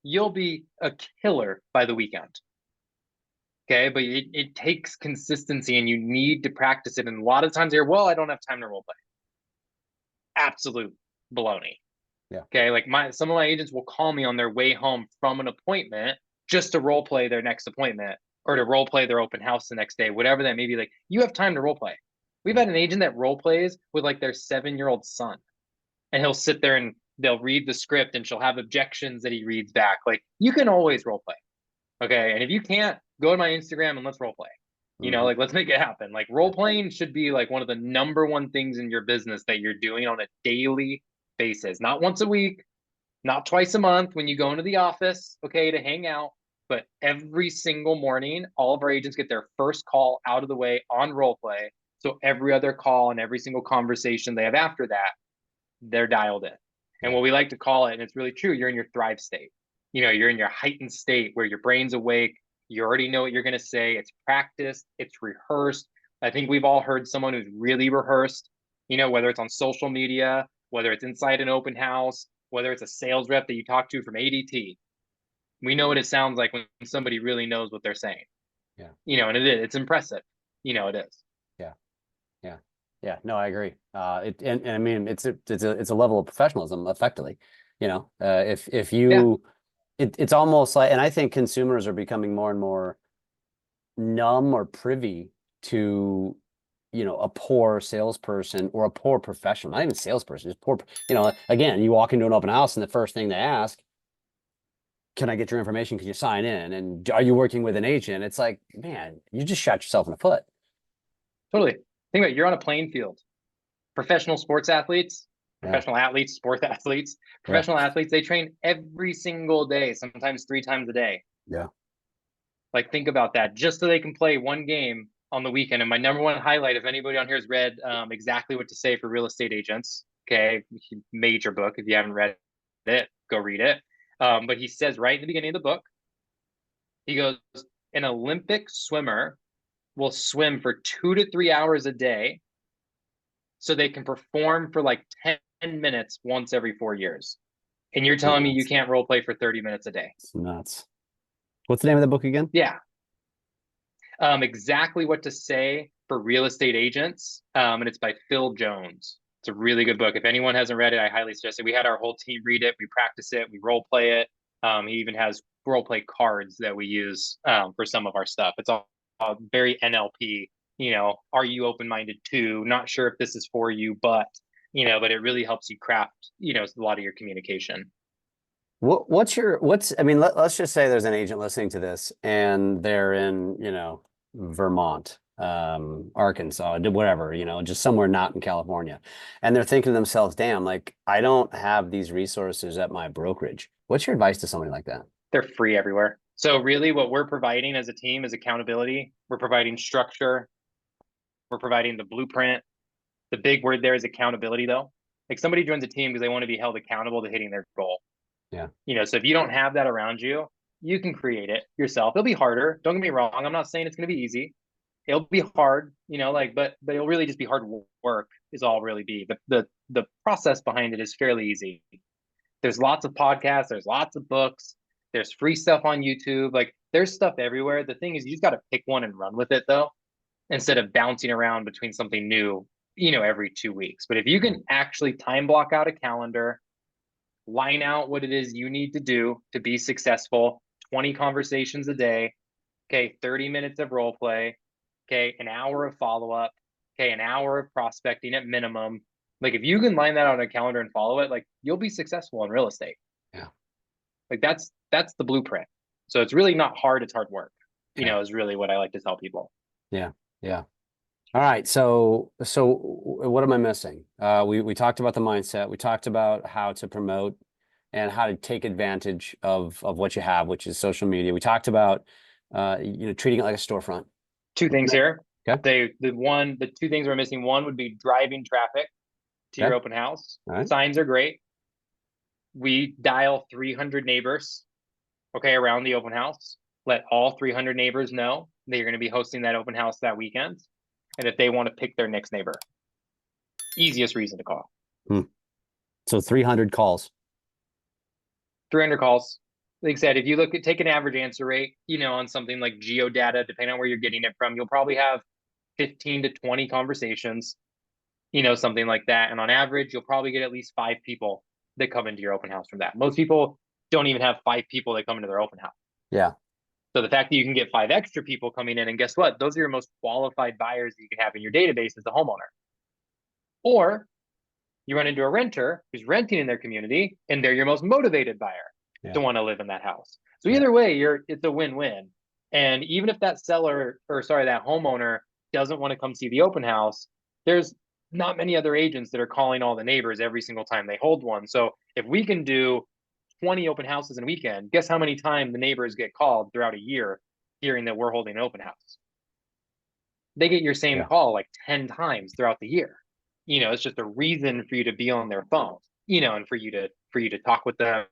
You'll be a killer by the weekend. Okay, but it takes consistency, and you need to practice it. And a lot of times you're, well, I don't have time to role play. Absolute baloney. Yeah. Okay, like some of my agents will call me on their way home from an appointment just to role play their next appointment, or to role play their open house the next day, whatever that may be. Like, you have time to role play. We've had an agent that role plays with like their 7-year-old son, and he'll sit there and they'll read the script, and she'll have objections that he reads back. Like, you can always role play. Okay, and if you can't, go to my Instagram and let's role play. Like, let's make it happen. Like, role playing should be like one of the number one things in your business that you're doing on a daily basis, not once a week, not twice a month when you go into the office, okay, to hang out, but every single morning. All of our agents get their first call out of the way on role play. So every other call and every single conversation they have after that, they're dialed in. And what we like to call it, and it's really true, you're in your thrive state. You're in your heightened state where your brain's awake. You already know what you're going to say. It's practiced, it's rehearsed. I think we've all heard someone who's really rehearsed, whether it's on social media, whether it's inside an open house, whether it's a sales rep that you talk to from ADT. We know what it sounds like when somebody really knows what they're saying. Yeah. And it's impressive. It is. Yeah. No, I agree. And I mean, it's a level of professionalism, effectively. If you, it's almost like, and I think consumers are becoming more and more numb or privy to, a poor salesperson or a poor professional, not even salesperson, just poor. Again, you walk into an open house and the first thing they ask, can I get your information? Can you sign in? And are you working with an agent? It's like, man, you just shot yourself in the foot. Totally. Think about it, you're on a playing field. Professional sports athletes, Yeah. professional athletes, sports athletes, Yeah. professional athletes, they train every single day, sometimes 3 times a day. Yeah. Like, think about that, just so they can play one game on the weekend. And my number one highlight, if anybody on here has read Exactly What to Say for Real Estate Agents, okay, major book. If you haven't read it, go read it. But he says right in the beginning of the book, he goes, an Olympic swimmer will swim for 2 to 3 hours a day so they can perform for like 10 minutes once every 4 years. And you're telling me you Nuts. can't role play for 30 minutes a day? It's nuts. What's the name of the book again? Yeah. Exactly What to Say for Real Estate Agents. And it's by Phil Jones. It's a really good book. If anyone hasn't read it, I highly suggest it. We had our whole team read it. We practice it. We role play it. He even has role play cards that we use for some of our stuff. It's all very NLP. Are you open-minded too? Not sure if this is for you, but but it really helps you craft a lot of your communication. I mean, let's just say there's an agent listening to this and they're in, Vermont, Arkansas, whatever, just somewhere not in California. And they're thinking to themselves, damn, like I don't have these resources at my brokerage. What's your advice to somebody like that? They're free everywhere. So really what we're providing as a team is accountability. We're providing structure. We're providing the blueprint. The big word there is accountability, though. Like, somebody joins a team because they want to be held accountable to hitting their goal. Yeah. So if you don't have that around you, you can create it yourself. It'll be harder. Don't get me wrong. I'm not saying it's going to be easy. It'll be hard, but it'll really just be hard work is all really be. The process behind it is fairly easy. There's lots of podcasts. There's lots of books. There's free stuff on YouTube. Like, there's stuff everywhere. The thing is, you just got to pick one and run with it, though, instead of bouncing around between something new, every 2 weeks. But if you can actually time block out a calendar, line out what it is you need to do to be successful, 20 conversations a day, okay, 30 minutes of role play, okay, an hour of follow-up, okay, an hour of prospecting at minimum. Like, if you can line that on a calendar and follow it, like, you'll be successful in real estate. Yeah. Like, that's the blueprint. So it's really not hard, it's hard work, Okay. is really what I like to tell people. Yeah. Yeah. All right. So what am I missing? We talked about the mindset. We talked about how to promote and how to take advantage of what you have, which is social media. We talked about treating it like a storefront. Two things here. Okay. The two things we're missing. One would be driving traffic to your Okay. open house. All right. Signs are great. We dial 300 neighbors, okay, around the open house. Let all 300 neighbors know that you're going to be hosting that open house that weekend, and if they want to pick their next neighbor. Easiest reason to call. So 300 calls. 300 calls. Like I said, if you take an average answer rate, on something like geodata, depending on where you're getting it from, you'll probably have 15 to 20 conversations, something like that. And on average, you'll probably get at least 5 people that come into your open house from that. Most people don't even have 5 people that come into their open house. Yeah. So the fact that you can get 5 extra people coming in, and guess what? Those are your most qualified buyers that you can have in your database as a homeowner. Or you run into a renter who's renting in their community, and they're your most motivated buyer to want to live in that house. So either way, it's a win-win. And even if that that homeowner doesn't want to come see the open house, there's not many other agents that are calling all the neighbors every single time they hold one. So if we can do 20 open houses in a weekend, guess how many times the neighbors get called throughout a year hearing that we're holding an open house? They get your same call like 10 times throughout the year. It's just a reason for you to be on their phone, and for you to talk with them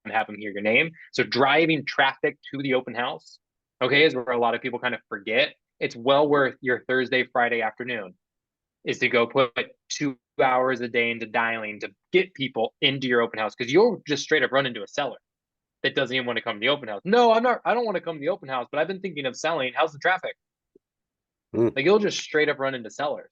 and have them hear your name. So driving traffic to the open house, okay, is where a lot of people kind of forget. It's well worth your Thursday, Friday afternoon is to go put 2 hours a day into dialing to get people into your open house, because you'll just straight up run into a seller that doesn't even want to come to the open house. No, I don't want to come to the open house, but I've been thinking of selling. How's the traffic? Like, you'll just straight up run into sellers.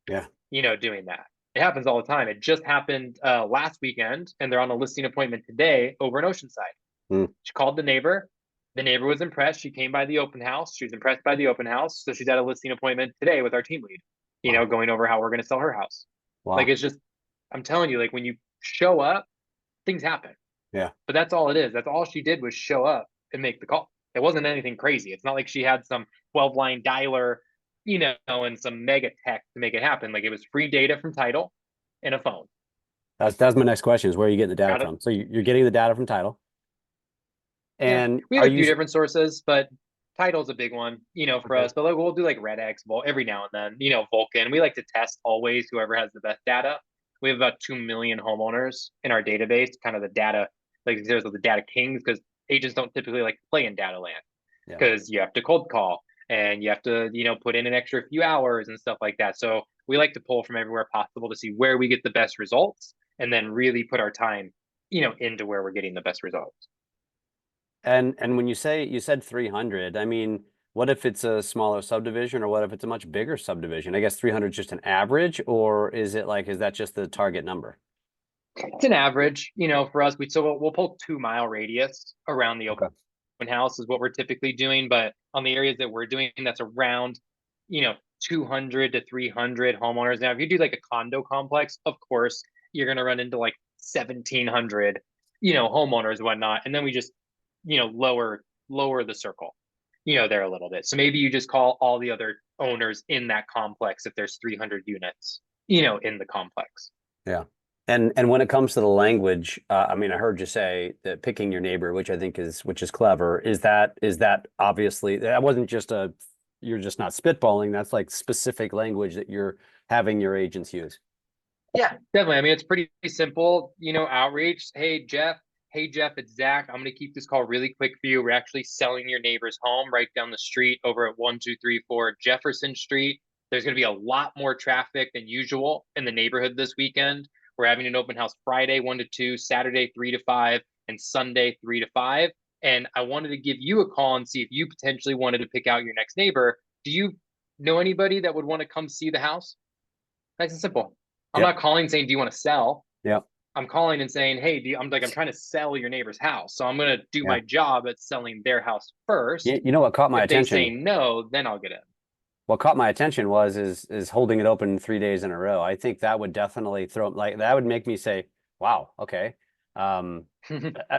Yeah. Doing that. It happens all the time. It just happened last weekend, and they're on a listing appointment today over in Oceanside. She called the neighbor. The neighbor was impressed. She came by the open house. She was impressed by the open house. So she's at a listing appointment today with our team lead, going over how we're going to sell her house. Wow. Like, it's just, I'm telling you, like, when you show up, things happen. Yeah. But that's all it is. That's all she did was show up and make the call. It wasn't anything crazy. It's not like she had some 12-line dialer, and some mega tech to make it happen. Like, it was free data from title and a phone. That's my next question is where are you getting the data Got it. from? So you're getting the data from title. Yeah, And we are have a you few different sources, but title's a big one, for okay? us. But like we'll do like Red X, every now and then, Vulcan. We like to test always whoever has the best data. We have about 2 million homeowners in our database, kind of the data, like there's the data kings, because agents don't typically like to play in data land Yeah. because you have to cold call and you have to, put in an extra few hours and stuff like that. So we like to pull from everywhere possible to see where we get the best results and then really put our time, into where we're getting the best results. And when you said 300, I mean, what if it's a smaller subdivision or what if it's a much bigger subdivision? I guess 300 is just an average, or is it like, is that just the target number? It's an average, for us. We'll pull 2 mile radius around the open Okay. house is what we're typically doing. But on the areas that we're doing, that's around, you know, 200 to 300 homeowners. Now, if you do like a condo complex, of course, you're going to run into like 1,700, homeowners and whatnot. And then we just, lower the circle, there a little bit. So maybe you just call all the other owners in that complex if there's 300 units, in the complex. Yeah. And when it comes to the language, I mean, I heard you say that picking your neighbor, which I think which is clever. Is that obviously that wasn't just you're just not spitballing. That's like specific language that you're having your agents use. Yeah, definitely. I mean, it's pretty simple, outreach. Hey, Jeff, it's Zach. I'm going to keep this call really quick for you. We're actually selling your neighbor's home right down the street over at 1234 Jefferson Street. There's going to be a lot more traffic than usual in the neighborhood this weekend. We're having an open house Friday, 1 to 2, Saturday, 3 to 5, and Sunday, 3 to 5. And I wanted to give you a call and see if you potentially wanted to pick out your next neighbor. Do you know anybody that would want to come see the house? Nice and simple. I'm Yep. not calling saying, do you want to sell? Yep. I'm calling and saying, hey, I'm trying to sell your neighbor's house. So I'm going to do Yeah. my job at selling their house first. You know what caught my If they say attention? no, then I'll get in. What caught my attention was is holding it open 3 days in a row. I think that would definitely throw like that would make me say, wow, okay. Um,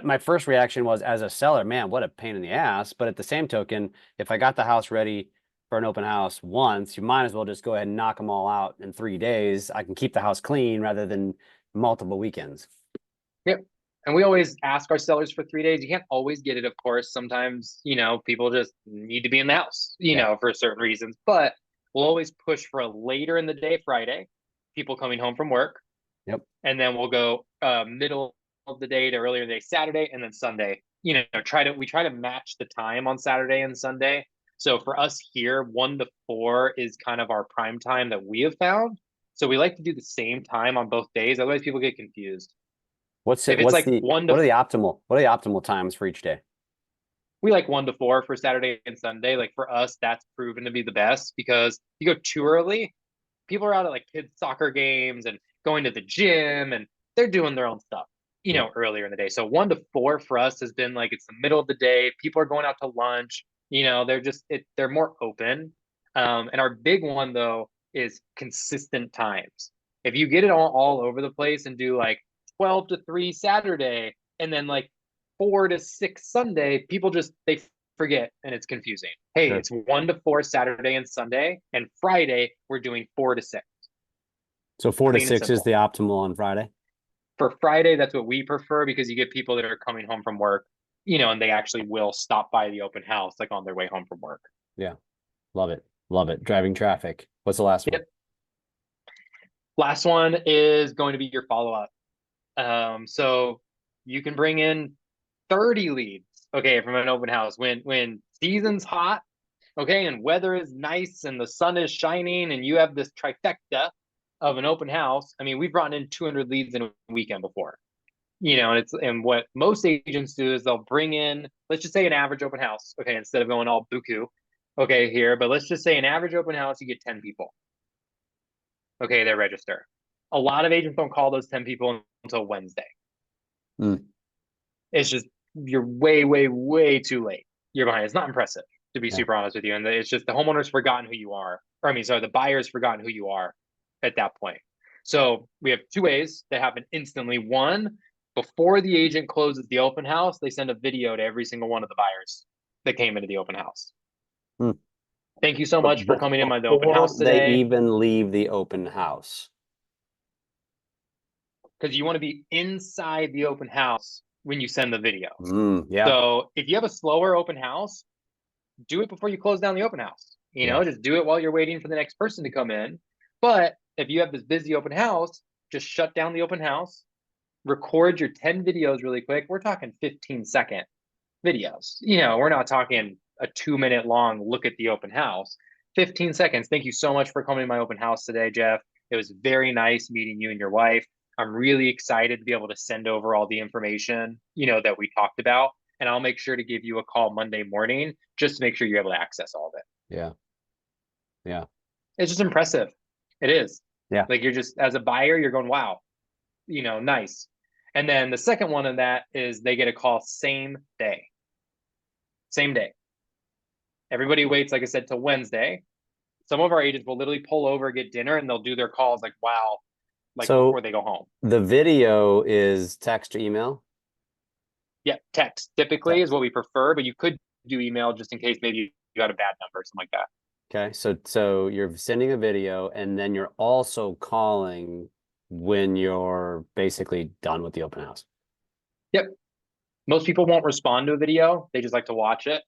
my first reaction was as a seller, man, what a pain in the ass. But at the same token, if I got the house ready for an open house once, you might as well just go ahead and knock them all out in 3 days. I can keep the house clean rather than multiple weekends. Yep. And we always ask our sellers for 3 days. You can't always get it, of course. Sometimes, people just need to be in the house, Yeah. for certain reasons. But we'll always push for a later in the day Friday, people coming home from work. Yep. And then we'll go middle of the day to earlier in the day Saturday, and then Sunday. We try to match the time on Saturday and Sunday. So for us here, 1 to 4 is kind of our prime time that we have found. So we like to do the same time on both days. Otherwise, people get confused. What's it? If it's What's like the one what to, are the optimal times for each day? we like 1 to 4 for Saturday and Sunday. Like for us, that's proven to be the best because you go too early, people are out at like kids' soccer games and going to the gym and they're doing their own stuff, Yep. earlier in the day. So 1 to 4 for us has been like it's the middle of the day. People are going out to lunch. They're more open. And our big one though is consistent times. If you get it all over the place and do like 12 to 3 Saturday and then like 4 to 6 Sunday, people just they forget and it's confusing. Hey, Sure. it's 1 to 4 Saturday and Sunday, and Friday we're doing 4 to 6. So 4 to 6 is Clean and the simple. optimal on Friday. For Friday, that's what we prefer because you get people that are coming home from work, and they actually will stop by the open house like on their way home from work. Yeah. Love it. Love it. Driving traffic. What's the last one? Yep. Last one is going to be your follow up. So you can bring in 30 leads, okay, from an open house when season's hot, okay, and weather is nice and the sun is shining and you have this trifecta of an open house. I mean, we've brought in 200 leads in a weekend before, and what most agents do is they'll bring in, let's just say an average open house, okay, instead of going all buku, okay, here, but let's just say an average open house, you get 10 people, okay, they register. A lot of agents don't call those 10 people until Wednesday. Mm. It's just you're way, way, way too late. You're behind. It's not impressive, to be Yeah. super honest with you. And it's just the homeowner's forgotten who you are. Or I mean, sorry, the buyer's forgotten who you are at that point. So we have two ways that happen instantly. One, before the agent closes the open house, they send a video to every single one of the buyers that came into the open house. Mm. Thank you so much for coming in the open Before house they today. even leave the open house. because you want to be inside the open house when you send the video. Yeah. So if you have a slower open house, do it before you close down the open house. Just do it while you're waiting for the next person to come in. But if you have this busy open house, just shut down the open house, record your 10 videos really quick. We're talking 15-second videos. We're not talking a 2-minute long look at the open house. 15 seconds. Thank you so much for coming to my open house today, Jeff. It was very nice meeting you and your wife. I'm really excited to be able to send over all the information, that we talked about. And I'll make sure to give you a call Monday morning just to make sure you're able to access all of it. Yeah. Yeah. It's just impressive. It is. Yeah. Like, you're just, as a buyer, you're going, wow, nice. And then the second one of that is they get a call same day. Same day. Everybody waits, like I said, till Wednesday. Some of our agents will literally pull over, get dinner, and they'll do their calls like, wow, like So before they go home. the video is text or email? Yeah, text typically Text. is what we prefer, but you could do email just in case maybe you got a bad number or something like that. Okay. So you're sending a video and then you're also calling when you're basically done with the open house. Yep. Most people won't respond to a video. They just like to watch it.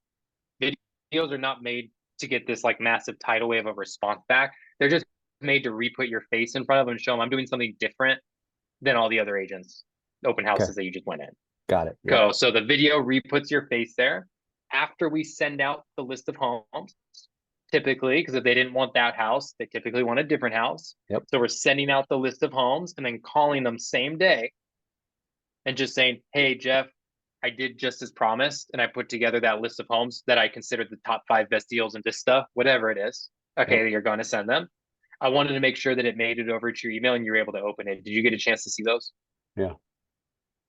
Videos are not made to get this like massive tidal wave of response back. They're just made to re-put your face in front of them and show them I'm doing something different than all the other agents, open houses that you just went in. Got it. Go. So the video re-puts your face there. After we send out the list of homes, typically, because if they didn't want that house, they typically want a different house. Yep. So we're sending out the list of homes and then calling them same day and just saying, hey, Jeff, I did just as promised, and I put together that list of homes that I considered the top 5 best deals in Vista, whatever it is. Okay, that you're going to send them. I wanted to make sure that it made it over to your email and you were able to open it. Did you get a chance to see those? Yeah.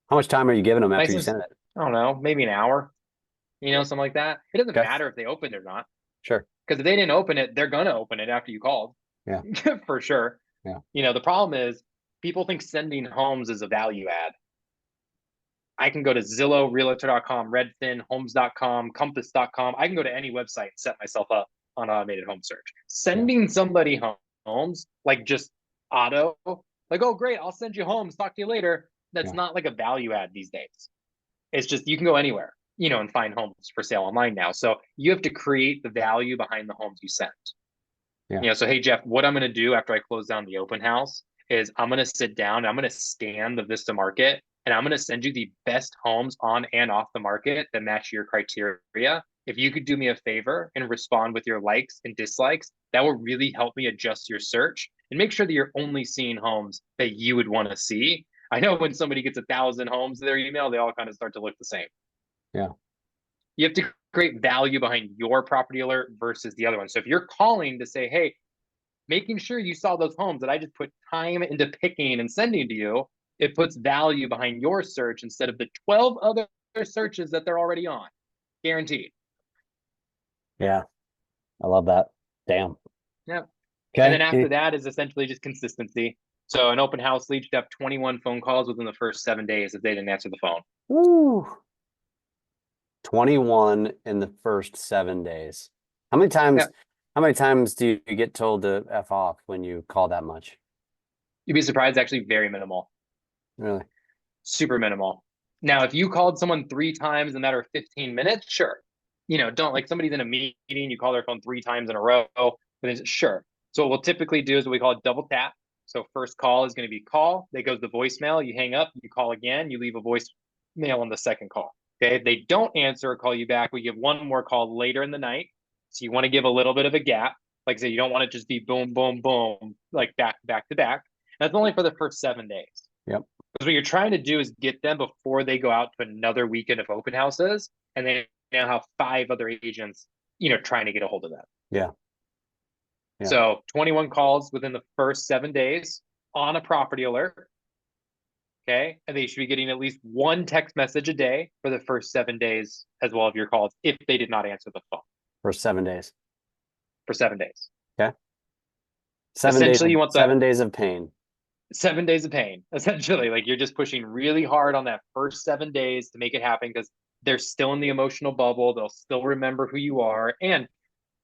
How much time are you giving them after you Nice. send it? I don't know, maybe an hour, something like that. It doesn't matter if they opened it or not. Sure. Because if they didn't open it, they're going to open it after you called. Yeah. For sure. Yeah. The problem is people think sending homes is a value add. I can go to Zillow, Realtor.com, Redfin, Homes.com, Compass.com. I can go to any website and set myself up on automated home search. Sending somebody homes, like just auto, like, oh, great, I'll send you homes, talk to you later. That's not like a value add these days. It's just, you can go anywhere, and find homes for sale online now. So you have to create the value behind the homes you send. So, hey, Jeff, what I'm going to do after I close down the open house is I'm going to sit down and I'm going to scan the Vista market and I'm going to send you the best homes on and off the market that match your criteria. If you could do me a favor and respond with your likes and dislikes, that will really help me adjust your search and make sure that you're only seeing homes that you would want to see. I know when somebody gets 1,000 homes in their email, they all kind of start to look the same. Yeah. You have to create value behind your property alert versus the other one. So if you're calling to say, hey, making sure you saw those homes that I just put time into picking and sending to you, it puts value behind your search instead of the 12 other searches that they're already on. Guaranteed. Yeah. I love that. Damn. Yeah. Okay. And then after that is essentially just consistency. So an open house lead should have 21 phone calls within the first 7 days if they didn't answer the phone. Woo. 21 in the first 7 days. How many times do you get told to F off when you call that much? You'd be surprised, actually very minimal. Really? Super minimal. Now, if you called someone 3 times in a matter of 15 minutes, sure. Don't, like, somebody's in a meeting, you call their phone 3 times in a row, but sure. So what we'll typically do is what we call a double tap. So first call is going to be call, they goes to voicemail, you hang up, you call again, you leave a voicemail on the second call. Okay, if they don't answer or call you back, we give one more call later in the night. So you want to give a little bit of a gap. Like I said, you don't want to just be boom, boom, boom, like back to back. That's only for the first 7 days. Yep. Because what you're trying to do is get them before they go out to another weekend of open houses, and they now have 5 other agents, trying to get a hold of them. Yeah. So 21 calls within the first 7 days on a property alert. Okay. And they should be getting at least 1 text message a day for the first 7 days as well of your calls if they did not answer the phone. For 7 days. For 7 days. Okay. 7 days. Essentially, you want 7 days of pain. 7 days of pain, essentially. Like, you're just pushing really hard on that first 7 days to make it happen because they're still in the emotional bubble. They'll still remember who you are. And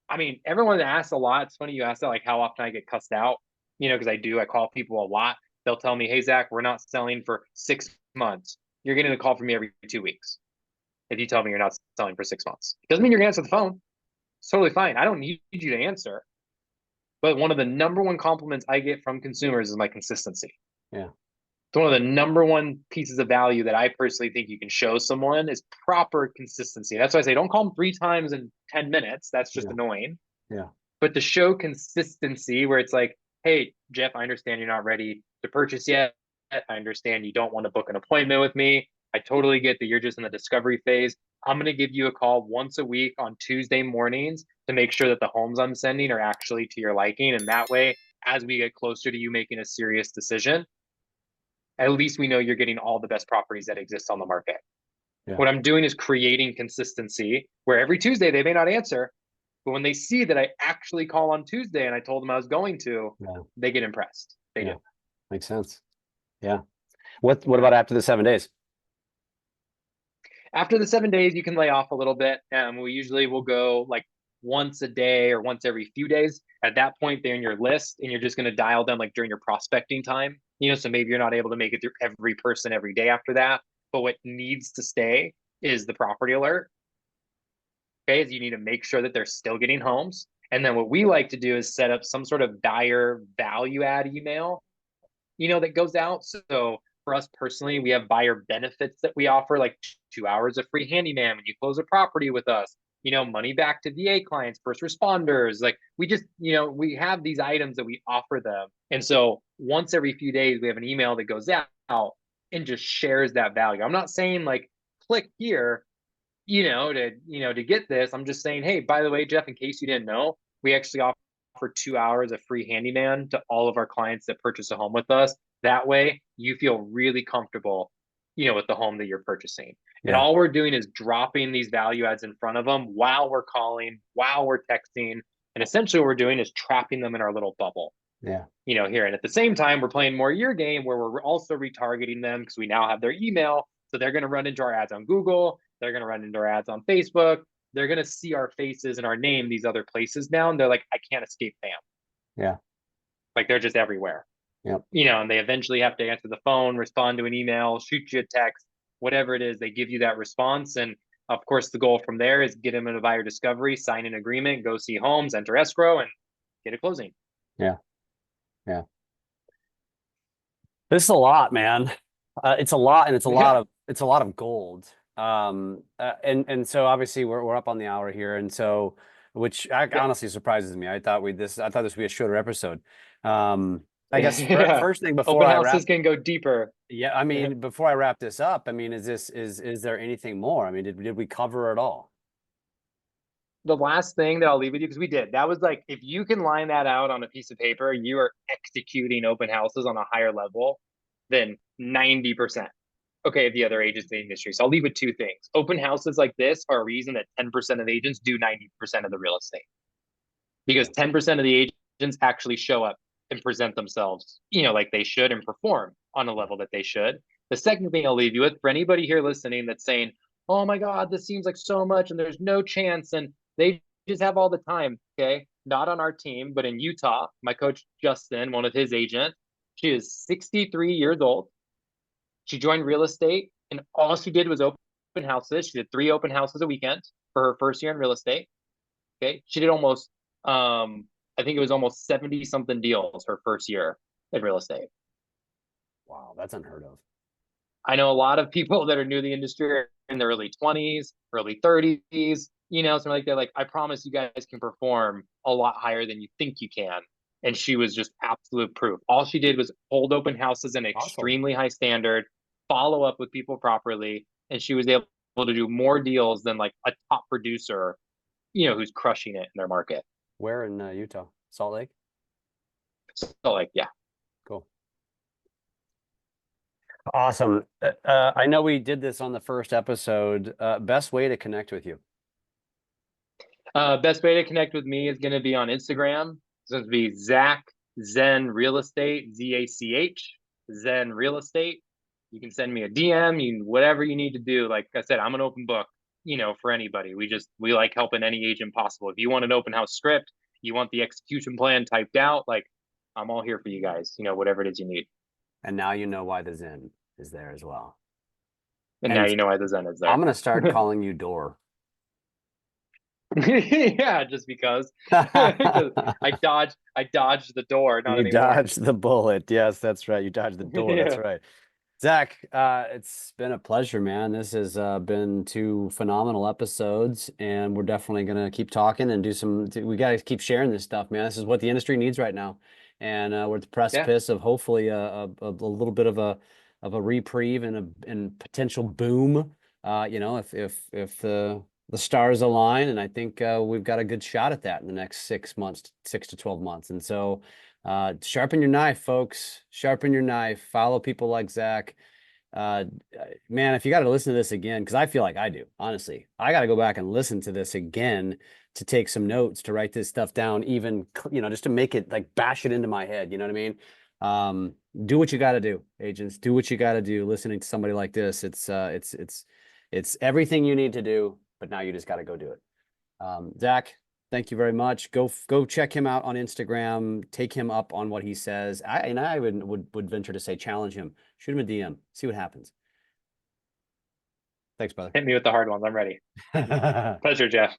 I mean, everyone asks a lot. It's funny you ask that, like, how often I get cussed out, because I call people a lot. They'll tell me, hey, Zach, we're not selling for 6 months. You're getting a call from me every 2 weeks. If you tell me you're not selling for 6 months, doesn't mean you're going to answer the phone. It's totally fine. I don't need you to answer. But one of the number one compliments I get from consumers is my consistency. Yeah. It's one of the number one pieces of value that I personally think you can show someone is proper consistency. That's why I say don't call them 3 times in 10 minutes. That's just annoying. Yeah. But to show consistency where it's like, hey, Jeff, I understand you're not ready to purchase yet. I understand you don't want to book an appointment with me. I totally get that you're just in the discovery phase. I'm going to give you a call once a week on Tuesday mornings to make sure that the homes I'm sending are actually to your liking. And that way, as we get closer to you making a serious decision, at least we know you're getting all the best properties that exist on the market. Yeah. What I'm doing is creating consistency where every Tuesday they may not answer, but when they see that I actually call on Tuesday and I told them I was going to, they get impressed. They do. Makes sense. Yeah. What about after the 7 days? After the 7 days, you can lay off a little bit. We usually will go like once a day or once every few days. At that point, they're in your list and you're just going to dial them like during your prospecting time. So maybe you're not able to make it through every person every day after that. But what needs to stay is the property alert. Okay, is you need to make sure that they're still getting homes. And then what we like to do is set up some sort of buyer value add email, that goes out. So for us personally, we have buyer benefits that we offer, like 2 hours of free handyman when you close a property with us, money back to VA clients, first responders. Like we just, we have these items that we offer them. And so once every few days, we have an email that goes out and just shares that value. I'm not saying like click here, to get this. I'm just saying, hey, by the way, Jeff, in case you didn't know, we actually offer 2 hours of free handyman to all of our clients that purchase a home with us. That way you feel really comfortable, with the home that you're purchasing. And all we're doing is dropping these value adds in front of them while we're calling, while we're texting. And essentially what we're doing is trapping them in our little bubble. Here. And at the same time, we're playing more your game where we're also retargeting them because we now have their email. So they're going to run into our ads on Google. They're going to run into our ads on Facebook. They're going to see our faces and our name these other places now. And they're like, I can't escape spam. Yeah. Like they're just everywhere. Yep. And they eventually have to answer the phone, respond to an email, shoot you a text, whatever it is, they give you that response. And of course, the goal from there is get them in a buyer discovery, sign an agreement, go see homes, enter escrow, and get a closing. Yeah. Yeah. This is a lot, man. It's a lot, and it's a lot of gold. And so obviously we're up on the hour here, and so which honestly surprises me. I thought this would be a shorter episode. I guess first thing before open houses can go deeper. Yeah, I mean, before I wrap this up, I mean, is there anything more? I mean, did we cover it all? The last thing that I'll leave with you, because we did, that was like, if you can line that out on a piece of paper, you are executing open houses on a higher level than 90%. Okay, of the other agents in the industry. So I'll leave with two things. Open houses like this are a reason that 10% of agents do 90% of the real estate. Because 10% of the agents actually show up and present themselves, like they should and perform on a level that they should. The second thing I'll leave you with, for anybody here listening that's saying, oh my God, this seems like so much and there's no chance and they just have all the time. Okay, not on our team, but in Utah, my coach Justin, one of his agents, she is 63 years old. She joined real estate and all she did was open houses. She did 3 open houses a weekend for her first year in real estate. Okay. She did almost, I think it was almost 70 something deals her first year in real estate. Wow. That's unheard of. I know a lot of people that are new to the industry in their early 20s, early 30s, something like that. Like, I promise you guys can perform a lot higher than you think you can. And she was just absolute proof. All she did was hold open houses in an extremely high standard, follow up with people properly, and she was able to do more deals than like a top producer, who's crushing it in their market. Where in Utah? Salt Lake? So like, yeah. Cool. Awesome. I know we did this on the first episode. Best way to connect with you? Best way to connect with me is going to be on Instagram. It's going to be Zach Zen Real Estate, ZACH, Zen Real Estate. You can send me a DM, whatever you need to do. Like I said, I'm an open book, for anybody. We like helping any agent possible. If you want an open house script, you want the execution plan typed out, like I'm all here for you guys, whatever it is you need. And now you know why the Zen is there as well. And And now you know why the Zen is I'm there. gonna start calling you Door. Yeah, just because. Because I dodged the door, not You anymore. dodged the bullet. Yes, that's right. You dodged the door. That's Yeah. right. Zach, it's been a pleasure, man. This has been two phenomenal episodes, and we're definitely gonna keep talking and do some. We gotta keep sharing this stuff, man. This is what the industry needs right now, and we're at the Yeah. precipice of hopefully a little bit of a reprieve and and potential boom. If the stars align, and I think we've got a good shot at that in the next 6 months, 6 to 12 months, and so. Sharpen your knife, folks. Sharpen your knife. Follow people like Zach. Uh, Man, if you got to listen to this again, because I feel like I do, honestly, I got to go back and listen to this again to take some notes, to write this stuff down, even, just to make it like bash it into my head. You know what I mean? Do what you got to do, agents. Do what you got to do. Listening to somebody like this, it's everything you need to do, but now you just got to go do it. Zach, thank you very much. Go check him out on Instagram. Take him up on what he says. I would venture to say challenge him. Shoot him a DM. See what happens. Thanks, brother. Hit me with the hard ones. I'm ready. Pleasure, Jeff.